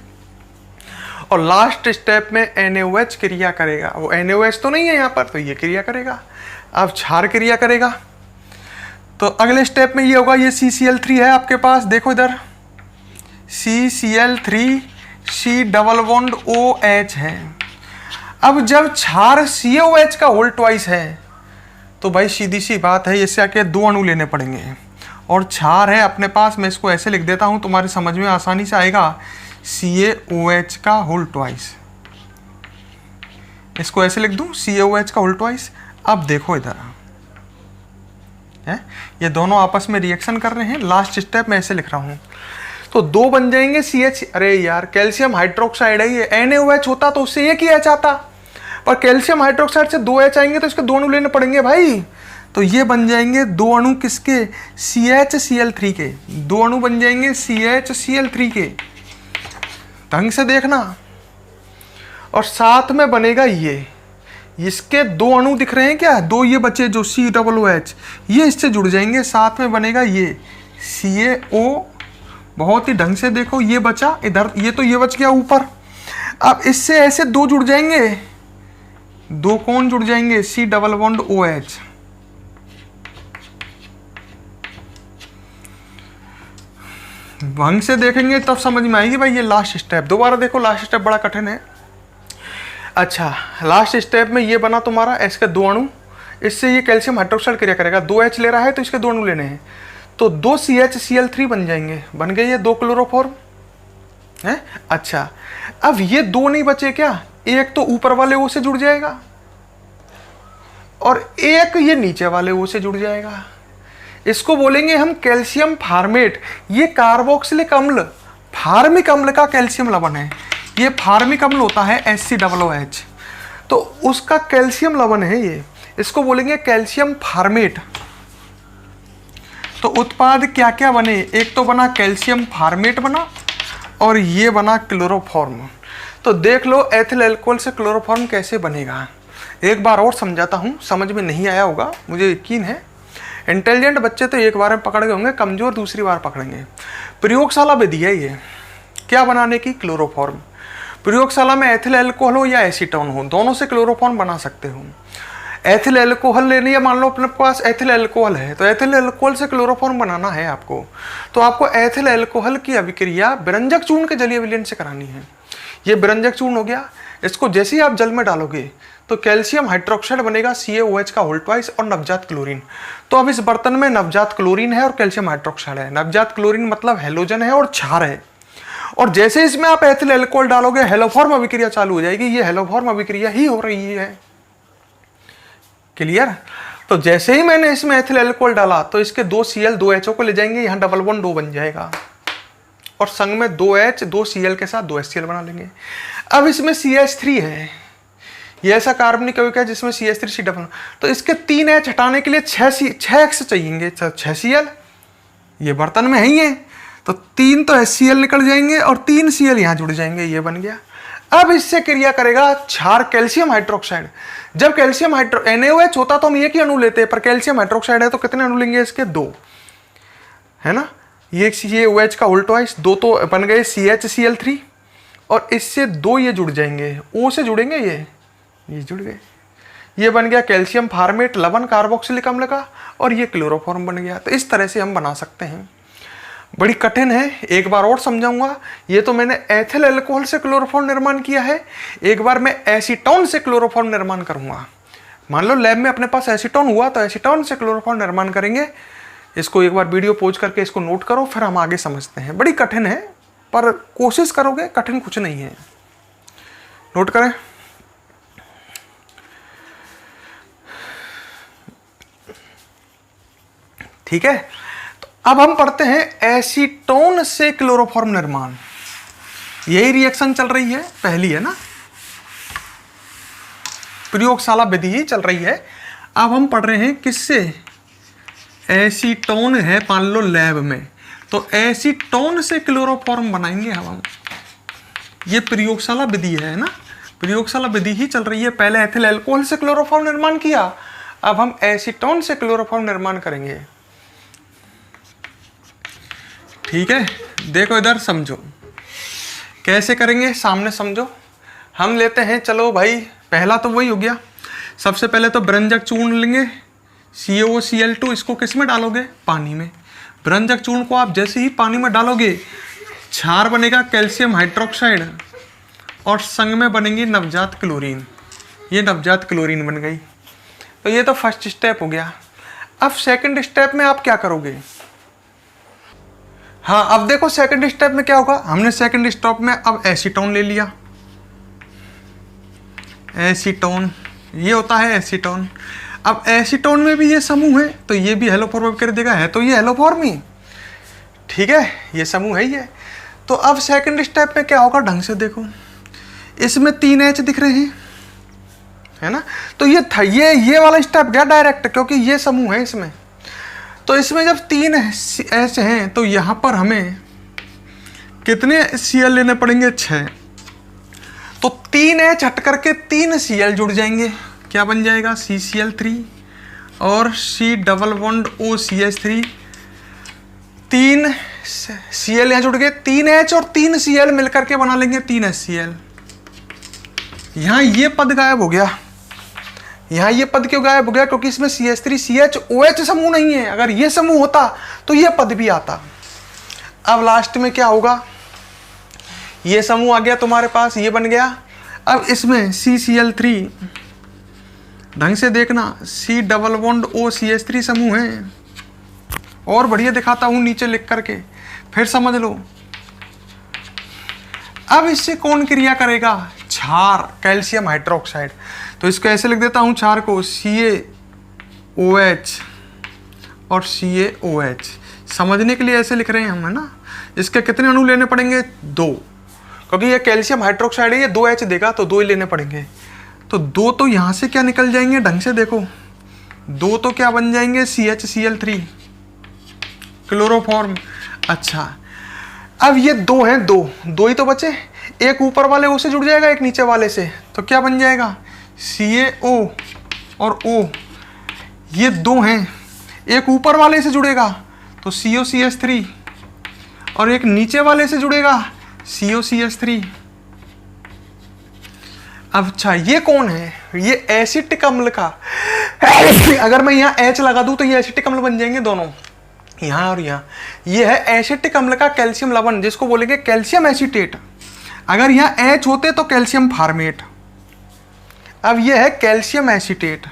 और लास्ट स्टेप में NaOH क्रिया करेगा। वो NaOH तो नहीं है यहाँ पर, तो ये क्रिया करेगा। अब क्षार क्रिया करेगा। तो अगले स्टेप में ये होगा, ये CCl3 है आपके पास, देखो इधर CCl3 C double bond OH है। अब जब क्षार COH का होल ट्वाइस है तो भाई सीधी सी बात है, इससे आके 2 अणु लेने पड़ेंगे और क्षार है अपने पास। मैं इसको ऐसे लिख देता हूँ, तुम्हारी समझ में आसानी से आएगा, CaOH का होल ट्वाइस। इसको ऐसे लिख दूँ, CaOH का होल ट्वाइस। अब देखो इधर है, ये दोनों आपस में रिएक्शन कर रहे हैं। लास्ट स्टेप मैं ऐसे लिख रहा हूँ, तो 2 बन जाएंगे CH। अरे यार कैल्शियम हाइड्रोक्साइड है ये, NaOH होता तो उससे एक ही H आता, पर कैल्शियम हाइड्रोक्साइड से 2 H आएंगे तो इसके 2 अणु लेने पड़ेंगे भाई। तो ये बन जाएंगे 2 अणु किसके, CHCl3 के। 2 अणु बन जाएंगे CHCl3 के, ढंग से देखना। और साथ में बनेगा ये, इसके 2 अणु दिख रहे हैं क्या, 2 ये बचे जो COOH, ये इससे जुड़ जाएंगे, साथ में बनेगा ये CaO। बहुत ही ढंग से देखो, ये बचा इधर, ये तो ये बच गया ऊपर। अब इससे ऐसे 2 जुड़ जाएंगे, 2 कौन जुड़ जाएंगे, C डबल बॉन्ड OH। ढंग से देखेंगे तब समझ में आएगी भाई। ये लास्ट स्टेप दोबारा देखो, लास्ट स्टेप बड़ा कठिन है। अच्छा, लास्ट स्टेप में ये बना तुम्हारा इसके 2 अणु, इससे ये कैल्शियम हाइड्रोक्साइड क्रिया करेगा। 2 H ले रहा है तो इसके 2 अणु लेने हैं, तो 2 CHCl3 बन जाएंगे, बन गए ये 2 क्लोरोफॉर्म है। अच्छा, अब ये 2 नहीं बचे क्या, एक तो ऊपर वाले O से जुड़ जाएगा और एक ये नीचे वाले O से जुड़ जाएगा। इसको बोलेंगे हम कैल्शियम फार्मेट। ये कार्बोक्सिलिक अम्ल, फार्मिक अम्ल का कैल्शियम लवण है। ये फार्मिक अम्ल होता है HCOOH, तो उसका कैल्शियम लवण है ये, इसको बोलेंगे कैल्शियम फार्मेट। तो उत्पाद क्या क्या बने, एक तो बना कैल्शियम फार्मेट बना और ये बना क्लोरोफॉर्म। तो देख लो एथिल अल्कोहल से क्लोरोफॉर्म कैसे बनेगा। एक बार और समझाता हूँ, समझ में नहीं आया होगा मुझे यकीन है। इंटेलिजेंट बच्चे तो एक बार में पकड़ गए होंगे, कमजोर दूसरी बार पकड़ेंगे। प्रयोगशाला विधि है ये क्या बनाने की, क्लोरोफॉर्म। प्रयोगशाला में एथिल अल्कोहल हो या एसीटोन हो, दोनों से क्लोरोफॉर्म बना सकते हो। एथिल अल्कोहल लेनी है, मान लो अपने पास एथिल अल्कोहल है, तो एथिल अल्कोहल से क्लोरोफॉर्म बनाना है आपको, तो आपको एथिल अल्कोहल की अभिक्रिया विरंजक चूर्ण के जलीय विलयन से करानी है। ये विरंजक चूर्ण हो गया, इसको जैसे ही आप जल में डालोगे तो कैल्शियम हाइड्रोक्साइड बनेगा CaOH का होल ट्वाइस और नवजात क्लोरीन। तो अब इस बर्तन में नवजात क्लोरीन है और कैल्शियम हाइड्रोक्साइड है। नवजात क्लोरीन मतलब हैलोजन है और क्षार है, और जैसे इसमें आप एथिल अल्कोहल डालोगे हेलोफॉर्म अभिक्रिया चालू हो जाएगी। ये हेलोफॉर्म अभिक्रिया ही हो रही है, क्लियर। तो जैसे ही मैंने इसमें एथिल अल्कोहल डाला तो इसके 2 Cl 2 HO को ले जाएंगे, यहाँ डबल बॉन्ड 2 बन जाएगा और संग में 2 H 2 Cl के साथ 2 HCl बना लेंगे। अब इसमें CH3 है, ये ऐसा कार्बनिक यौगिक है जिसमें CH3 डबल, तो इसके 3 H हटाने के लिए 6 X चाहिए, 6 Cl ये बर्तन में है ही है, तो 3 तो HCl निकल जाएंगे और 3 Cl यहाँ जुड़ जाएंगे, ये बन गया। अब इससे क्रिया करेगा क्षार कैल्शियम हाइड्रोक्साइड। जब कैल्शियम NaOH होता तो हम एक ही अणु लेते हैं, पर कैल्शियम हाइड्रोक्साइड है तो कितने अणु लेंगे इसके, 2 है ना। ये CaOH का होल ट्वाइस, 2 तो बन गए CHCl3 और इससे 2 ये जुड़ जाएंगे, O से जुड़ेंगे, ये जुड़ गए, ये बन गया कैल्शियम फार्मेट लवण कार्बोक्सिलिक अम्ल का, और ये क्लोरोफॉर्म बन गया। तो इस तरह से हम बना सकते हैं। बड़ी कठिन है, एक बार और समझाऊंगा। ये तो मैंने एथिल अल्कोहल से क्लोरोफॉर्म निर्माण किया है, एक बार मैं एसीटोन से क्लोरोफॉर्म निर्माण करूंगा। मान लो लैब में अपने पास एसीटोन हुआ तो एसीटोन से क्लोरोफॉर्म निर्माण करेंगे। इसको एक बार वीडियो पोज करके इसको नोट करो, फिर हम आगे समझते हैं। बड़ी कठिन है पर कोशिश करोगे, कठिन कुछ नहीं है। नोट करें, ठीक है। तो अब हम पढ़ते हैं एसीटोन से क्लोरोफॉर्म निर्माण। यही रिएक्शन चल रही है, पहली है ना, प्रयोगशाला विधि ही चल रही है। अब हम पढ़ रहे हैं किससे, एसीटोन है मान लो लैब में, तो एसीटोन से क्लोरोफॉर्म बनाएंगे हम। ये प्रयोगशाला विधि है ना, प्रयोगशाला विधि ही चल रही है। पहले एथिल अल्कोहल से क्लोरोफॉर्म निर्माण किया, अब हम एसीटोन से क्लोरोफॉर्म निर्माण करेंगे। ठीक है, देखो इधर समझो कैसे करेंगे, सामने समझो। हम लेते हैं, चलो भाई पहला तो वही हो गया। सबसे पहले तो विरंजक चूर्ण लेंगे CaOCl2, इसको किस में डालोगे, पानी में। विरंजक चूर्ण को आप जैसे ही पानी में डालोगे क्षार बनेगा कैल्शियम हाइड्रोक्साइड और संग में बनेंगी नवजात क्लोरीन। ये नवजात क्लोरीन बन गई। तो ये तो फर्स्ट स्टेप हो गया। अब सेकंड स्टेप में आप क्या करोगे? हाँ, अब देखो सेकंड स्टेप में क्या होगा। हमने सेकंड स्टेप में अब एसीटोन ले लिया। एसीटोन, ये होता है एसीटोन। अब एसीटोन में भी ये समूह है, तो ये भी हेलो फॉर्म कर देगा, है तो ये हेलो फॉर्म ही, ठीक है, ये समूह है ये। तो अब सेकंड स्टेप में क्या होगा, ढंग से देखो, इसमें 3 H दिख रहे हैं, है ना। तो ये था, ये वाला स्टेप गया डायरेक्ट, क्योंकि ये समूह है इसमें। तो इसमें जब 3 H हैं तो यहाँ पर हमें कितने Cl लेने पड़ेंगे? 6। तो 3 H हट करके 3 Cl जुड़ जाएंगे, क्या बन जाएगा? CCl3 और C double bond OCH3। 3 Cl यहाँ जुड़ गए, 3 H और 3 Cl मिलकर के बना लेंगे 3 HCl। यहाँ ये पद गायब हो गया। यहाँ ये पद क्यों गायब हो गया? क्योंकि इसमें CH3CHOH समूह नहीं है। अगर ये समूह होता तो ये पद भी आता। अब लास्ट में क्या होगा, ये समूह आ गया तुम्हारे पास, ये बन गया। अब इसमें CCl3, ढंग से देखना, C डबल बॉन्ड OCH3 समूह है। और बढ़िया दिखाता हूं नीचे लिख करके, फिर समझ लो। अब इससे कौन क्रिया करेगा? क्षार, कैल्शियम हाइड्रोक्साइड। तो इसको ऐसे लिख देता हूं, क्षार को CaOH और CaOH। समझने के लिए ऐसे लिख रहे हैं हम, है ना। इसके कितने अणु लेने पड़ेंगे? 2, क्योंकि ये कैल्शियम हाइड्रोक्साइड है, ये 2 H देगा तो 2 ही लेने पड़ेंगे। तो 2 तो यहाँ से क्या निकल जाएंगे, ढंग से देखो, 2 तो क्या बन जाएंगे? CHCl3, chloroform. अच्छा, अब ये 2 हैं, 2 ही तो बचे। एक ऊपर वाले O से जुड़ जाएगा, एक नीचे वाले से, तो क्या बन जाएगा? CaO और O। ये 2 हैं, एक ऊपर वाले से जुड़ेगा तो COCH3 और एक नीचे वाले से जुड़ेगा COCH3। अब अच्छा, ये कौन है? ये एसिटिक अम्ल का। अगर मैं यहाँ H लगा दूं तो ये एसिटिक अम्ल बन जाएंगे दोनों, यहाँ और यहाँ। ये है एसिटिक अम्ल का कैल्शियम लवण, जिसको बोलेंगे कैल्शियम एसीटेट। अगर यहाँ H होते तो कैल्शियम फार्मेट। अब ये है कैल्शियम एसीटेट,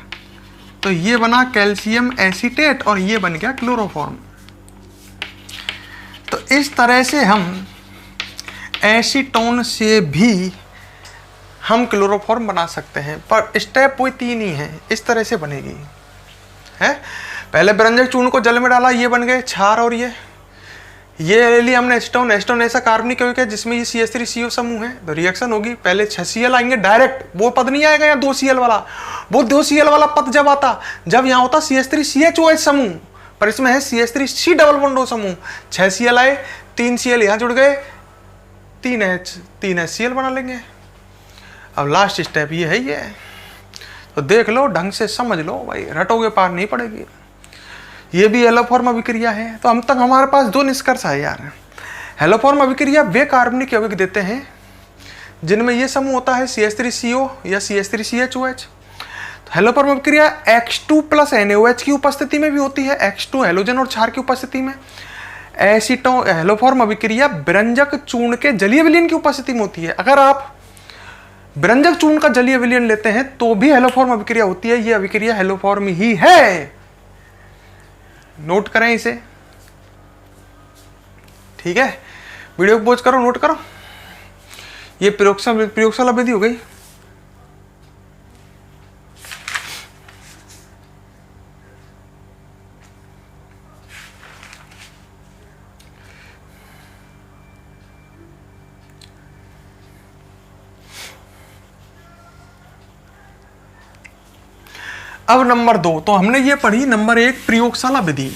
तो ये बना कैल्शियम एसीटेट और ये बन गया क्लोरोफॉर्म। तो इस तरह से हम एसीटोन से भी हम क्लोरोफॉर्म बना सकते हैं, पर स्टेप वही 3 ही है, इस तरह से बनेगी है। पहले बेरंजक चूर्ण को जल में डाला, ये बन गए क्षार, और ये ले लिया हमने एसीटोन। एसीटोन ऐसा कार्बनिक यौगिक है जिसमें ये CH3CO समूह है, तो रिएक्शन होगी, पहले 6 Cl आएंगे डायरेक्ट, वो पद नहीं आएगा यहाँ 2 Cl वाला। वो 2 Cl वाला पद जब आता, जब यहाँ होता CH3CHOH समूह, पर इसमें है CH3C डबल बॉन्ड O समूह। 6 Cl आए, 3 Cl यहाँ जुड़ गए, 3 HCl बना लेंगे। अब लास्ट स्टेप ये है, ये तो देख लो, ढंग से समझ लो भाई, रटोगे पार नहीं पड़ेगी। ये भी हेलोफॉर्म अभिक्रिया है। तो हम तक हमारे पास 2 निष्कर्ष है यार। हेलोफॉर्म अभिक्रिया वे कार्बनिक यौगिक देते हैं जिनमें ये समूह होता है CH3CO या CH3CHOH। तो हेलोफॉर्म अभिक्रिया X2 + NaOH की उपस्थिति में भी होती है, X2 हेलोजन और क्षार की उपस्थिति में। एसीटोन हेलोफॉर्म अभिक्रिया बेरंजक चूर्ण के जलीय विलयन की उपस्थिति में होती है। अगर आप बेरंजक चूर्ण का जलीय विलयन लेते हैं तो भी हेलोफॉर्म अभिक्रिया होती है। ये अभिक्रिया हेलोफॉर्म ही है, नोट करें इसे, ठीक है। वीडियो को पॉज करो, नोट करो। ये प्रयोगशाला विधि हो गई। अब नंबर 2, तो हमने ये पढ़ी नंबर 1 प्रयोगशाला विधि।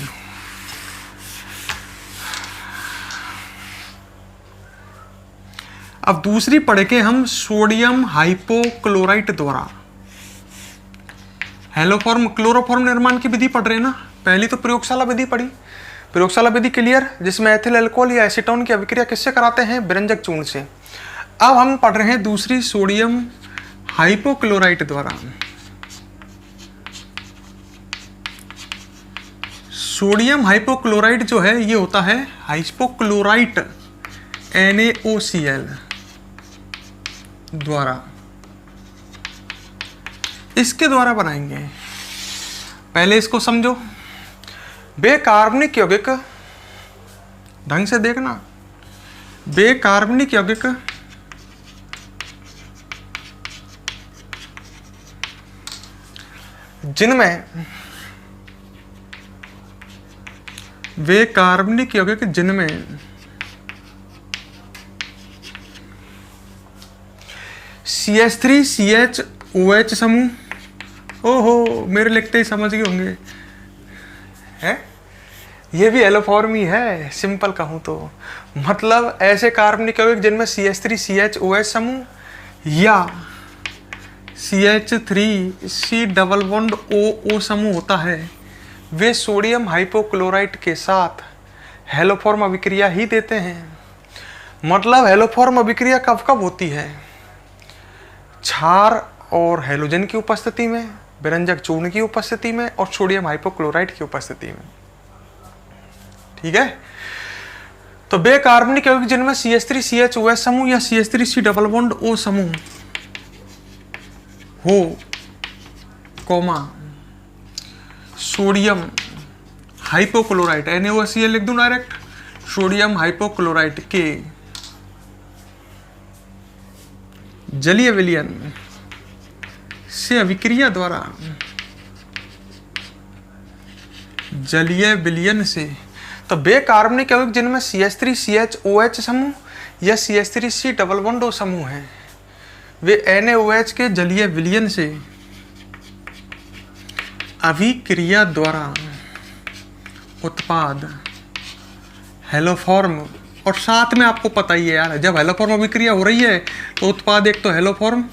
अब दूसरी पढ़ के हम सोडियम हाइपोक्लोराइट द्वारा हेलोफॉर्म क्लोरोफॉर्म निर्माण की विधि पढ़ रहे हैं ना। पहली तो प्रयोगशाला विधि पढ़ी, प्रयोगशाला विधि क्लियर, जिसमें एथिल अल्कोहल या एसीटोन की अभिक्रिया किससे कराते हैं? बेरंजक चूर्ण से। अब हम पढ़ रहे हैं दूसरी सोडियम हाइपोक्लोराइट द्वारा। सोडियम हाइपोक्लोराइट जो है ये होता है हाइपोक्लोराइट NaOCl द्वारा, इसके द्वारा बनाएंगे। पहले इसको समझो। बेकार्बनिक यौगिक, ढंग से देखना, बेकार्बनिक यौगिक जिनमें CH3CHOH समूह, ओहो मेरे लिखते ही समझ गए होंगे, है ये भी एलोफॉर्म ही है, सिंपल कहूं तो। मतलब ऐसे कार्बनिक यौगिक जिनमें CH3CHOH समूह या CH3C डबल बॉन्ड OO समूह होता है, वे सोडियम हाइपोक्लोराइट के साथ हेलोफॉर्म अभिक्रिया ही देते हैं। मतलब हेलोफॉर्म अभिक्रिया कब कब होती है? क्षार और हैलोजन की उपस्थिति में, विरंजक चूर्ण की उपस्थिति में और सोडियम हाइपोक्लोराइट की उपस्थिति में। ठीक है, तो बेकार्बनिक यौगिक जिनमें CH3CHOH समूह या CH3C डबल बॉन्ड O समूह हो, कोमा सोडियम हाइपोक्लोराइट, NaOCl लिख दूं डायरेक्ट, सोडियम हाइपोक्लोराइट के जलीय विलयन से अभिक्रिया द्वारा, जलीय विलयन से, तो बेकार्बनिक यौगिक जिनमें CH3CHOH समूह या CH3C डबल बॉन्ड O समूह है, वे NaOH के जलीय विलयन से अभिक्रिया द्वारा उत्पाद हेलोफॉर्म, और साथ में आपको पता ही है यार, जब हेलोफॉर्म अभिक्रिया हो रही है तो उत्पाद एक तो हेलोफॉर्म,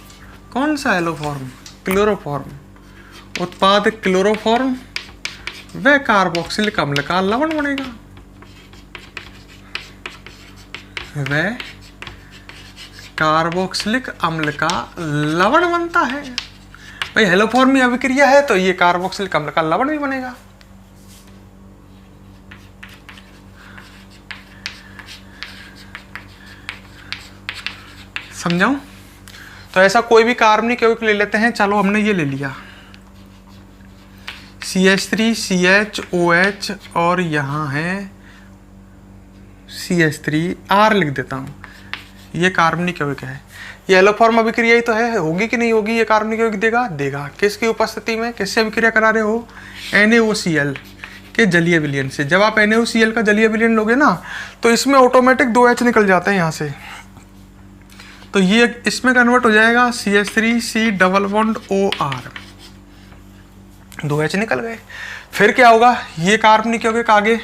कौन सा हेलोफॉर्म? क्लोरोफॉर्म, उत्पाद क्लोरोफॉर्म व कार्बोक्सिलिक अम्ल का लवण बनेगा, वह कार्बोक्सिलिक अम्ल का लवण बनता है। भाई हेलोफॉर्म में अभिक्रिया है तो ये कार्बोक्सिलिक अम्ल का लवण भी बनेगा। समझाऊं? तो ऐसा कोई भी कार्बनिक यौगिक ले लेते हैं, चलो हमने ये ले लिया CH3CHOH और यहाँ है CH3R लिख देता हूँ, ये कार्बनिक यौगिक है। ये एलोफॉर्म अभिक्रिया ही तो है, होगी कि नहीं होगी? ये कार्बनिक यौगिक देगा, देगा। किसकी उपस्थिति में, किससे अभिक्रिया करा रहे हो? NaOCl के जलीय विलयन से। जब आप NaOCl का जलीय विलयन लोगे ना तो इसमें ऑटोमेटिक 2H निकल जाते हैं यहाँ से, तो ये इसमें कन्वर्ट हो जाएगा CH3C double bond OR, 2H निकल गए। फिर क्या होगा? ये कार्बनिक यौगिक आगे,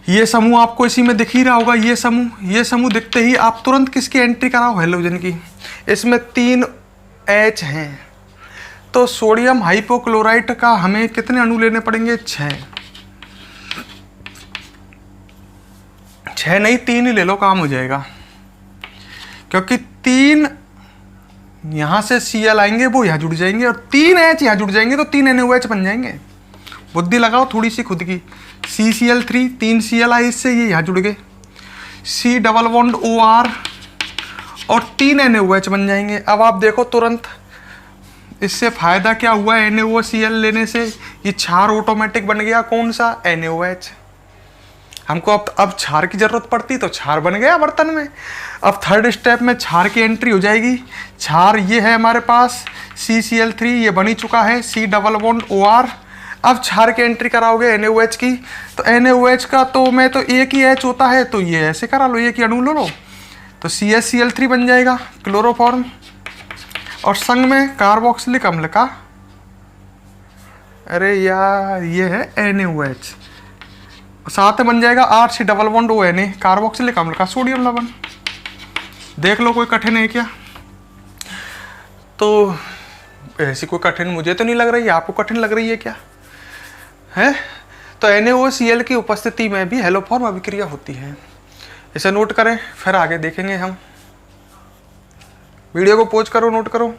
ये समूह आपको इसी में दिख ही रहा होगा, ये समूह दिखते ही आप तुरंत किसकी एंट्री कराओ? हैलोजन की। इसमें 3H हैं, तो सोडियम हाइपोक्लोराइट का हमें कितने अणु लेने पड़ेंगे? 6 नहीं 3 ही ले लो, काम हो जाएगा, क्योंकि 3 यहां से Cl आएंगे, वो यहां जुड़ जाएंगे, और 3H यहां जुड़ जाएंगे, तो 3 NaOH बन जाएंगे। बुद्धि लगाओ थोड़ी सी खुद की। CCl3, 3 Cl आए इससे, ये यहां जुड़ गए, C डबल बॉन्ड OR और 3 NaOH बन जाएंगे। अब आप देखो तुरंत इससे फायदा क्या हुआ? NaOCl लेने से ये क्षार ऑटोमेटिक बन गया, कौन सा? NaOH। हमको अब क्षार की जरूरत पड़ती तो क्षार बन गया बर्तन में। अब थर्ड स्टेप में क्षार की एंट्री हो जाएगी। क्षार ये है हमारे पास CCl3, ये बनी चुका है, C डबल बॉन्ड OR। अब क्षार की एंट्री कराओगे NaOH की, तो NaOH का तो में तो एक ही H होता है, तो ये ऐसे करा लो, एक ही अणु लो, तो CHCl3 बन जाएगा क्लोरोफॉर्म, और संग में कार्बोक्सिलिक अम्ल का, अरे यार ये है NaOH, साथ में बन जाएगा RC double bond ONA, carboxylic अम्ल का सोडियम लवण। देख लो कोई कठिन है क्या? तो ऐसी कोई कठिन मुझे तो नहीं लग रही है, आपको कठिन लग रही है क्या? है तो NaOCl की उपस्थिति में भी हेलोफॉर्म अभिक्रिया होती है। इसे नोट करें, फिर आगे देखेंगे हम। वीडियो को पॉज करो, नोट करो।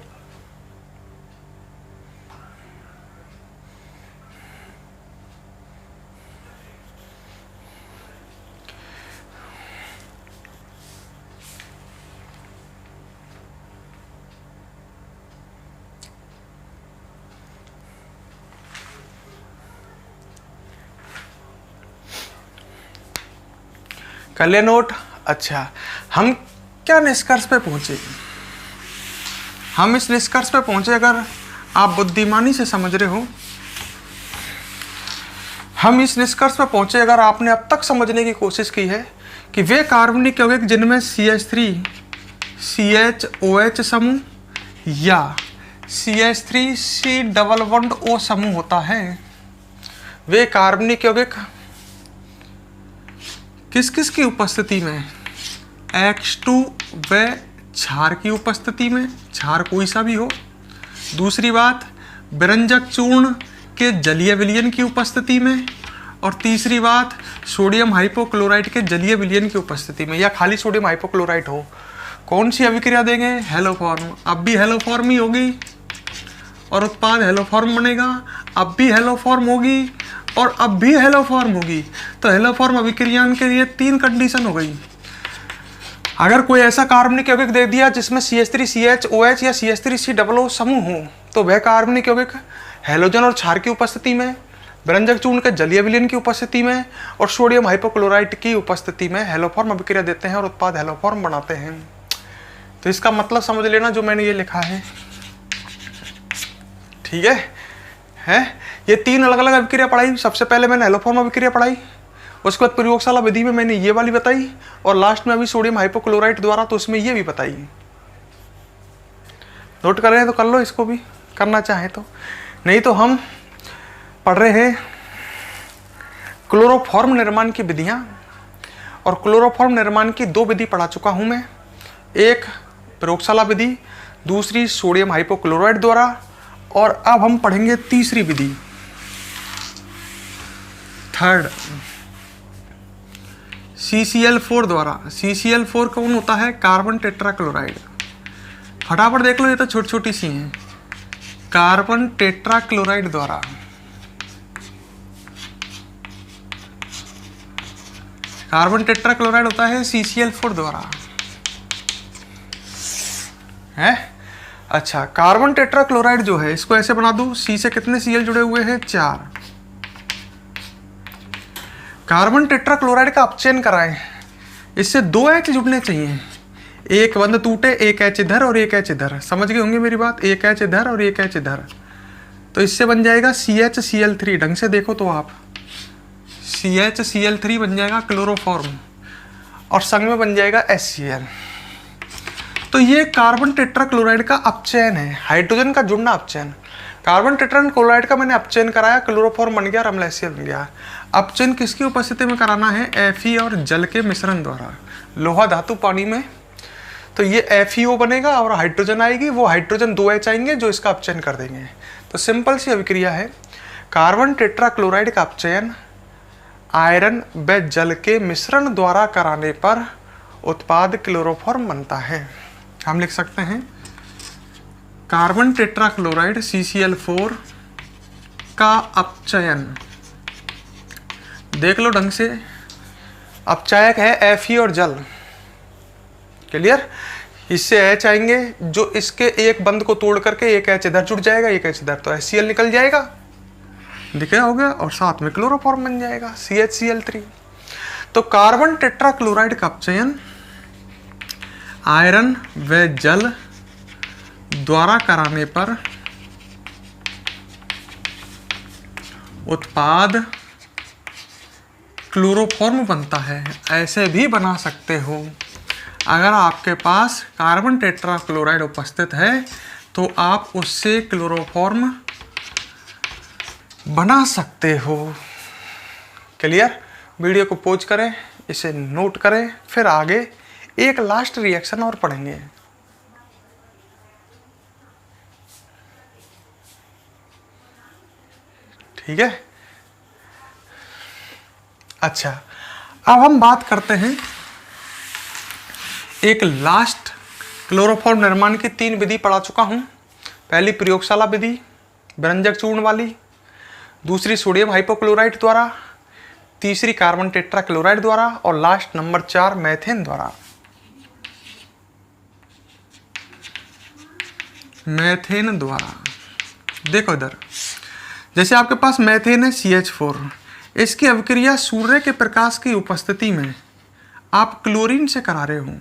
कर लिया नोट। अच्छा, हम क्या निष्कर्ष पे पहुंचे? हम इस निष्कर्ष पे पहुंचे, अगर आप बुद्धिमानी से समझ रहे हो, हम इस निष्कर्ष पे पहुंचे अगर आपने अब तक समझने की कोशिश की है कि वे कार्बनिक यौगिक जिनमें CH3 CHOH समूह या CH3 C double bond O समूह होता है, वे कार्बनिक यौगिक किस किस की उपस्थिति में? X2 व क्षार की उपस्थिति में, क्षार कोई सा भी हो। दूसरी बात, विरंजक चूर्ण के जलीय विलयन की उपस्थिति में। और तीसरी बात, सोडियम हाइपोक्लोराइट के जलीय विलयन की उपस्थिति में, या खाली सोडियम हाइपोक्लोराइट हो। कौन सी अभिक्रिया देंगे? हेलोफॉर्म। अब भी हेलोफॉर्म ही होगी और उत्पाद हेलोफॉर्म बनेगा। अब भी हेलोफॉर्म होगी और अब भी हेलोफॉर्म होगी। तो हेलोफॉर्म अभिक्रियान के लिए 3 कंडीशन हो गई। अगर कोई ऐसा कार्बनिक यौगिक दे दिया जिसमें CH3 CHOH या CH3 C डबल O समूह हो, तो वह कार्बनिक यौगिक हैलोजन और क्षार की उपस्थिति में, विरंजक चूर्ण के जलीय विलयन की उपस्थिति में और सोडियम हाइपोक्लोराइट की उपस्थिति में हेलोफॉर्म अभिक्रिया देते हैं और उत्पाद हेलोफॉर्म बनाते हैं। तो इसका मतलब समझ लेना जो मैंने ये लिखा है, ठीक है? ये 3 अलग अलग अभिक्रिया पढ़ाई। सबसे पहले मैंने हेलोफॉर्म अभिक्रिया पढ़ाई, उसके बाद प्रयोगशाला विधि में मैंने ये वाली बताई, और लास्ट में अभी सोडियम हाइपोक्लोराइट द्वारा तो उसमें ये भी बताई। नोट कर रहे हैं तो कर लो, इसको भी करना चाहे तो। नहीं तो हम पढ़ रहे हैं क्लोरोफॉर्म निर्माण की विधियां, और क्लोरोफॉर्म निर्माण की 2 विधि पढ़ा चुका हूं मैं। एक प्रयोगशाला विधि, दूसरी सोडियम हाइपोक्लोराइट द्वारा, और अब हम पढ़ेंगे तीसरी विधि, थर्ड CCl4 द्वारा। CCl4 कौन होता है? Carbon tetrachloride. फटाफट देख लो, ये तो छोटी छोटी सी हैं। कार्बन टेट्राक्लोराइड द्वारा। कार्बन टेट्राक्लोराइड होता है CCl4 द्वारा, है? अच्छा, कार्बन टेट्राक्लोराइड जो है, इसको ऐसे बना दो, C से कितने Cl जुड़े हुए हैं? 4। कार्बन टेट्राक्लोराइड का अपचयन कराएं, इससे 2 H जुड़ने चाहिए। एक बंद टूटे, एक H इधर और एक H इधर। समझ गए होंगे मेरी बात? एक H इधर और एक H इधर, तो इससे बन जाएगा CHCl3। ढंग से देखो तो आप, CHCl3 बन जाएगा क्लोरोफॉर्म, और संग में बन जाएगा HCl। तो ये कार्बन टेट्राक्लोराइड का अपचयन है, हाइड्रोजन का जुड़ना अपचयन। कार्बन टेट्राक्लोराइड का मैंने अपचयन कराया, क्लोरोफॉर्म बन गया, अम्ल HCl बन गया। अपचयन किसकी उपस्थिति में कराना है? Fe और जल के मिश्रण द्वारा, लोहा धातु पानी में। तो ये FeO बनेगा और हाइड्रोजन आएगी, वो हाइड्रोजन 2 H आएंगे जो इसका अपचयन कर देंगे। तो सिंपल सी अभिक्रिया है, कार्बन टेट्राक्लोराइड का अपचयन आयरन व जल के मिश्रण द्वारा कराने पर उत्पाद क्लोरोफॉर्म बनता है। हम लिख सकते हैं कार्बन टेट्राक्लोराइड CCl4 का अपचयन। देख लो ढंग से, अपचायक है Fe और जल। क्लियर? इससे H आएंगे जो इसके एक बंद को तोड़ करके एक H इधर जुड़ जाएगा, एक H इधर, तो HCl निकल जाएगा, दिख रहा हो गया, और साथ में क्लोरोफॉर्म बन जाएगा CHCl3। तो कार्बन टेट्राक्लोराइड का अपचयन आयरन व जल द्वारा कराने पर उत्पाद क्लोरोफॉर्म बनता है। ऐसे भी बना सकते हो, अगर आपके पास कार्बन टेट्राक्लोराइड उपस्थित है तो आप उससे क्लोरोफॉर्म बना सकते हो। क्लियर? वीडियो को पॉज करें, इसे नोट करें, फिर आगे एक लास्ट रिएक्शन और पढ़ेंगे। ठीक है? अच्छा, अब हम बात करते हैं एक लास्ट, क्लोरोफॉर्म निर्माण की 3 विधि पढ़ा चुका हूं। पहली प्रयोगशाला विधि विरंजक चूर्ण वाली, दूसरी सोडियम हाइपोक्लोराइट द्वारा, तीसरी कार्बन टेट्राक्लोराइड द्वारा, और लास्ट नंबर 4 मैथेन द्वारा। मैथेन द्वारा देखो इधर, जैसे आपके पास मैथेन है CH4, इसकी अभिक्रिया सूर्य के प्रकाश की उपस्थिति में आप क्लोरीन से करा रहे हो।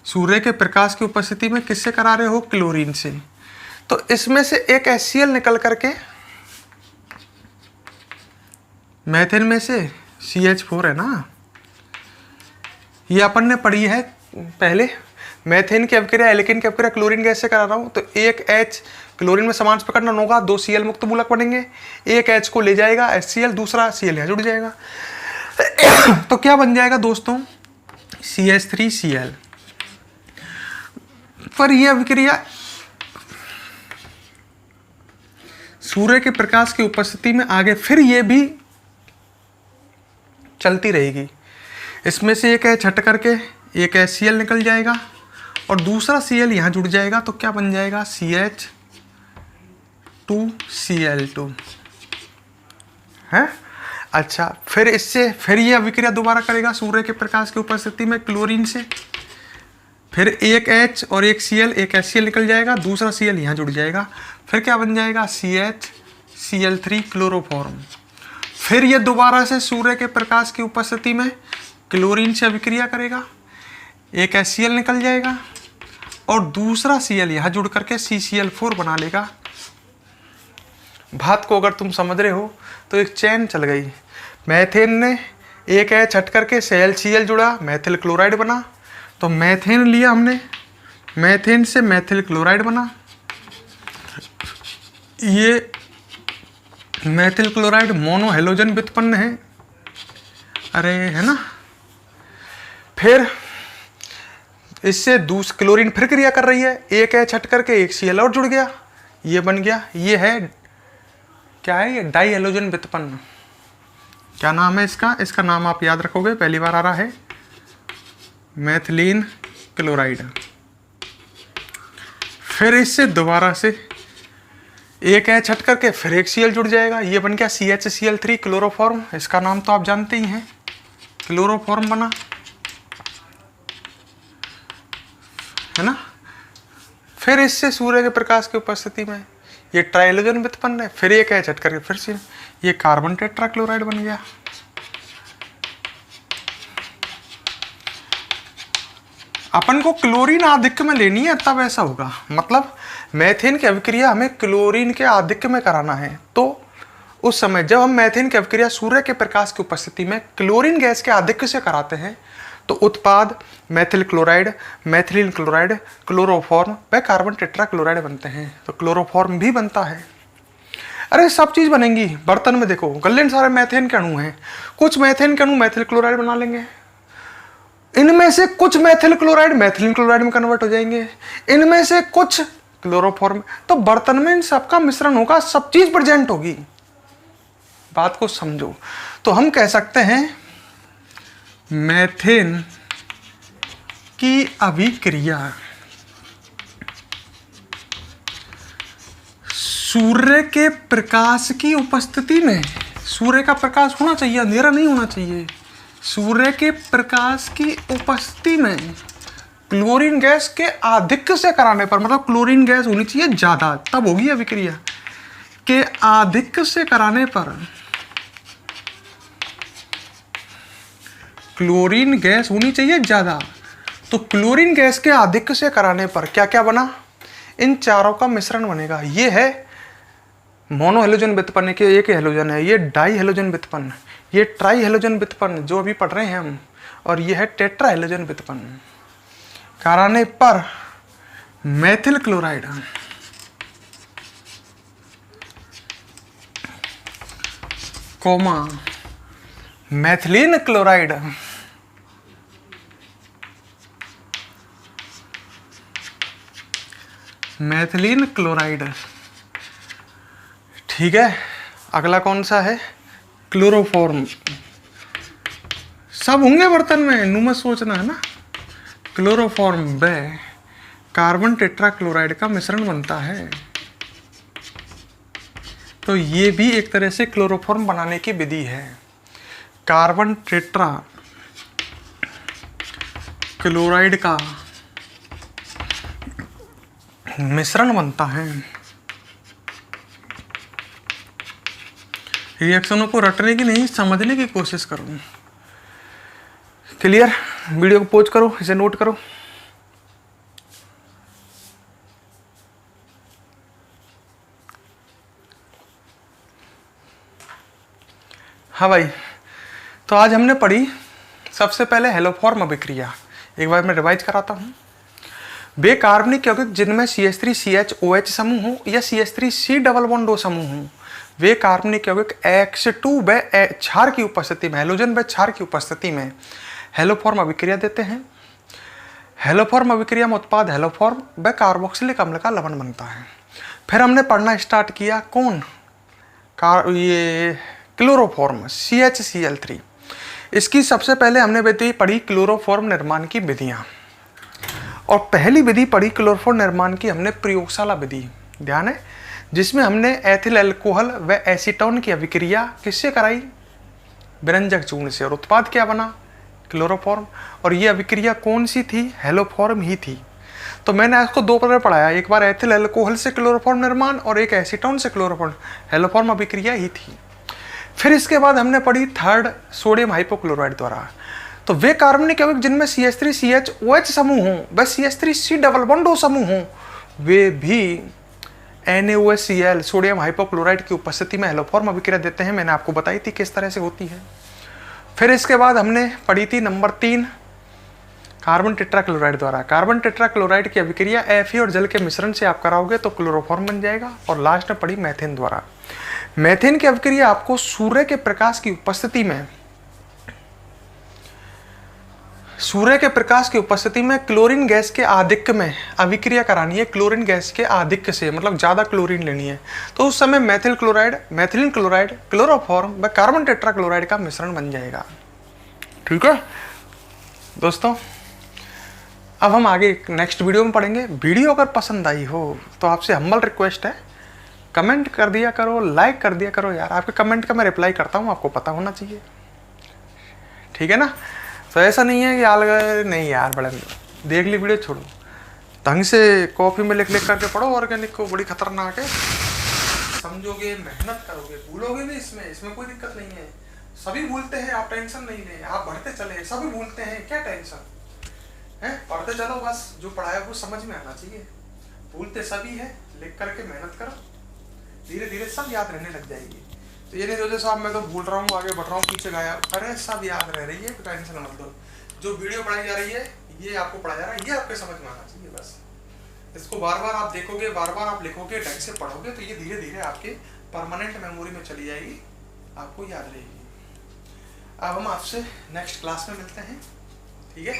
सूर्य के प्रकाश की उपस्थिति में किससे करा रहे हो? क्लोरीन से। तो इसमें से एक HCl निकल करके मेथेन में से CH4 है ना, ये अपन ने पढ़ी है पहले। मेथेन की अभिक्रिया एल्केन की अभिक्रिया क्लोरीन गैस से करा रहा हूं, तो एक H क्लोरीन में समान प्रकरण होगा, 2 Cl मुक्त मूलक बनेंगे, एक H को ले जाएगा HCl, दूसरा Cl यहाँ जुड़ जाएगा। तो क्या बन जाएगा दोस्तों? CH3Cl। पर यह अभिक्रिया सूर्य के प्रकाश की उपस्थिति में आगे फिर ये भी चलती रहेगी। इसमें से एक H हट करके एक HCl निकल जाएगा और दूसरा Cl यहाँ जुड़ जाएगा, तो क्या बन जाएगा? CH2Cl2 है। अच्छा, फिर इससे फिर ये अभिक्रिया दोबारा करेगा सूर्य के प्रकाश की उपस्थिति में क्लोरीन से, फिर एक H और एक Cl, एक HCl निकल जाएगा, दूसरा Cl यहाँ जुड़ जाएगा, फिर क्या बन जाएगा? CHCl3 chloroform. फिर ये दोबारा से सूर्य के प्रकाश की उपस्थिति में क्लोरीन से अभिक्रिया करेगा, एक HCl निकल जाएगा और दूसरा Cl यहाँ जुड़ करके CCl4 बना लेगा। बात को अगर तुम समझ रहे हो तो एक चैन चल गई। मैथेन ने एक H हट करके Cl जुड़ा, मैथिल क्लोराइड बना, तो मैथेन लिया हमने, मैथेन से मैथिल क्लोराइड बना, ये मैथिल क्लोराइड मोनो हेलोजन व्युत्पन्न है, अरे है ना। फिर इससे दूसरी क्लोरीन फिर क्रिया कर रही है, एक H हट करके एक Cl और जुड़ गया, ये बन गया, ये है क्या है? ये डाई हेलोजन व्युत्पन्न। क्या नाम है इसका? इसका नाम आप याद रखोगे, पहली बार आ रहा है, मैथिलीन क्लोराइड। फिर इससे दोबारा से एक H हट करके फिर एक Cl जुड़ जाएगा, ये बन गया CHCl3 क्लोरोफॉर्म। इसका नाम तो आप जानते ही हैं, क्लोरोफॉर्म बना, है ना। फिर इससे सूर्य के प्रकाश की उपस्थिति में ये ट्राइलोजन व्युत्पन्न है, फिर एक H हट करके फिर से ये कार्बन टेट्राक्लोराइड बन गया। अपन को क्लोरीन आधिक्य में लेनी है तब ऐसा होगा, मतलब मैथेन की अभिक्रिया हमें क्लोरीन के आधिक्य में कराना है। तो उस समय जब हम मैथेन की अभिक्रिया सूर्य के प्रकाश की उपस्थिति में क्लोरीन गैस के आधिक्य से कराते हैं तो उत्पाद Maithil chloride, methylene chloride, chloroform व कार्बन टेट्राक्लोराइड बनते हैं। तो क्लोरोफॉर्म भी बनता है। अरे सब चीज बनेंगी। बर्तन में देखो गल्ले सारे मैथेन के अणु हैं, कुछ मैथेन के अणु मैथिल क्लोराइड बना लेंगे, इनमें से कुछ मैथिल क्लोराइड मैथिलीन क्लोराइड में कन्वर्ट हो जाएंगे, इनमें से कुछ क्लोरोफॉर्म। तो बर्तन में इन सबका मिश्रण होगा, सब चीज प्रेजेंट होगी। बात को समझो। तो हम कह सकते हैं मैथेन की अभिक्रिया सूर्य के प्रकाश की उपस्थिति में, सूर्य का प्रकाश होना चाहिए, अंधेरा नहीं होना चाहिए, सूर्य के प्रकाश की उपस्थिति में क्लोरीन गैस के आधिक्य से कराने पर, मतलब क्लोरीन गैस होनी चाहिए ज्यादा, तब होगी अभिक्रिया, के आधिक्य से कराने पर क्लोरीन गैस होनी चाहिए ज्यादा। तो क्लोरीन गैस के आधिक्य से कराने पर क्या क्या बना? इन चारों का मिश्रण बनेगा। ये है मोनो हेलोजन व्युत्पन्न के एक हेलोजन है, ये डाई हेलोजन व्युत्पन्न, ये ट्राई हेलोजन व्युत्पन्न जो अभी पढ़ रहे हैं हम, और ये है टेट्रा हेलोजन व्युत्पन्न। कराने पर methyl chloride comma methylene chloride methylene chloride. ठीक है, अगला कौन सा है? क्लोरोफॉर्म। सब होंगे बर्तन में, नु मत सोचना, है ना। क्लोरोफॉर्म व कार्बन टेट्राक्लोराइड का मिश्रण बनता है। तो ये भी एक तरह से क्लोरोफॉर्म बनाने की विधि है। कार्बन टेट्रा क्लोराइड का मिश्रण बनता है। रिएक्शनों को रटने की नहीं, समझने की कोशिश करूं। क्लियर? वीडियो को पॉज करो, इसे नोट करो। हाँ भाई, तो आज हमने पढ़ी सबसे पहले हेलोफॉर्म अभिक्रिया। एक बार मैं रिवाइज कराता हूँ। वे कार्बनिक यौगिक जिनमें CH3CHOH समूह हो या CH3C+O समूह हो, वे कार्बनिक यौगिक X2 व क्षार की उपस्थिति में, हैलोजन व क्षार की उपस्थिति में हेलोफॉर्म अभिक्रिया देते हैं। हेलोफॉर्म अभिक्रिया में उत्पाद हेलोफॉर्म व कार्बोक्सिलिक अम्ल का लवण बनता है। फिर हमने पढ़ना स्टार्ट किया कौन? ये क्लोरोफॉर्म CHCl3। इसकी सबसे पहले हमने पढ़ी क्लोरोफॉर्म निर्माण की विधियाँ, और पहली विधि पढ़ी क्लोरोफॉर्म निर्माण की हमने प्रयोगशाला विधि, ध्यान है, जिसमें हमने एथिल अल्कोहल व एसीटोन की अभिक्रिया किससे कराई? विरंजक चूर्ण से, और उत्पाद क्या बना? क्लोरोफॉर्म। और ये अभिक्रिया कौन सी थी? हेलोफॉर्म ही थी। तो मैंने इसको दो प्रकार पढ़ाया, एक बार एथिल अल्कोहल से क्लोरोफॉर्म निर्माण और एक एसीटोन से क्लोरोफॉर्म, हेलोफॉर्म अभिक्रिया ही थी। फिर इसके बाद हमने पढ़ी थर्ड सोडियम हाइपोक्लोराइड द्वारा। तो वे कार्बनिक यौगिक जिनमें CH3CHOH समूह हों व CH3C+O समूह हों, वे भी NaOHCl सोडियम हाइपोक्लोराइड की उपस्थिति में हेलोफॉर्म अभिक्रिया देते हैं। मैंने आपको बताई थी किस तरह से होती है। फिर इसके बाद हमने पढ़ी थी नंबर 3 कार्बन टेट्राक्लोराइड द्वारा। कार्बन टेट्राक्लोराइड की अभिक्रिया Fe और जल के मिश्रण से आप कराओगे तो क्लोरोफॉर्म बन जाएगा। और लास्ट में पढ़ी मेथेन द्वारा। मेथेन की अभिक्रिया आपको सूर्य के प्रकाश की उपस्थिति में क्लोरीन गैस के आधिक्य में अभिक्रिया करानी है। क्लोरीन गैस के आधिक्य से मतलब ज़्यादा क्लोरीन लेनी है, तो उस समय methyl chloride, methylene chloride, chloroform व कार्बन टेट्राक्लोराइड का मिश्रण बन जाएगा। ठीक है दोस्तों, अब हम आगे नेक्स्ट वीडियो में पढ़ेंगे। वीडियो अगर पसंद आई हो तो आपसे हम्बल रिक्वेस्ट है, कमेंट कर दिया करो, लाइक कर दिया करो यार। आपके कमेंट का मैं रिप्लाई करता हूँ, आपको पता होना चाहिए। ठीक है ना? तो ऐसा नहीं है कि यार नहीं यार बड़े देख ली वीडियो, छोड़ो, ढंग से कॉपी में लिख करके पढ़ो। ऑर्गेनिक को बड़ी खतरनाक है, समझोगे, मेहनत करोगे, भूलोगे भी। इसमें कोई दिक्कत नहीं है। सभी भूलते हैं, आप टेंशन नहीं लें, आप बढ़ते चले। सभी भूलते हैं, क्या टेंशन है? पढ़ते चलो, बस जो पढ़ाया वो समझ में आना चाहिए। भूलते सभी है, लिख करके मेहनत करो, धीरे धीरे सब याद रहने लग जाएगी। तो ये नहीं सोचे साहब मैं तो भूल रहा हूँ, आगे बढ़ रहा हूँ, पीछे गाया। अरे सब याद रह रही है, तो टेंशन मत लो। जो वीडियो पढ़ाई जा रही है, ये आपको पढ़ाया जा रहा है, ये आपके समझ में आना चाहिए बस। इसको बार बार आप देखोगे, बार बार आप लिखोगे, ढंग से पढ़ोगे, तो ये धीरे धीरे आपके परमानेंट मेमोरी में चली जाएगी, आपको याद रहेगी। अब हम आपसे नेक्स्ट क्लास में मिलते हैं। ठीक है।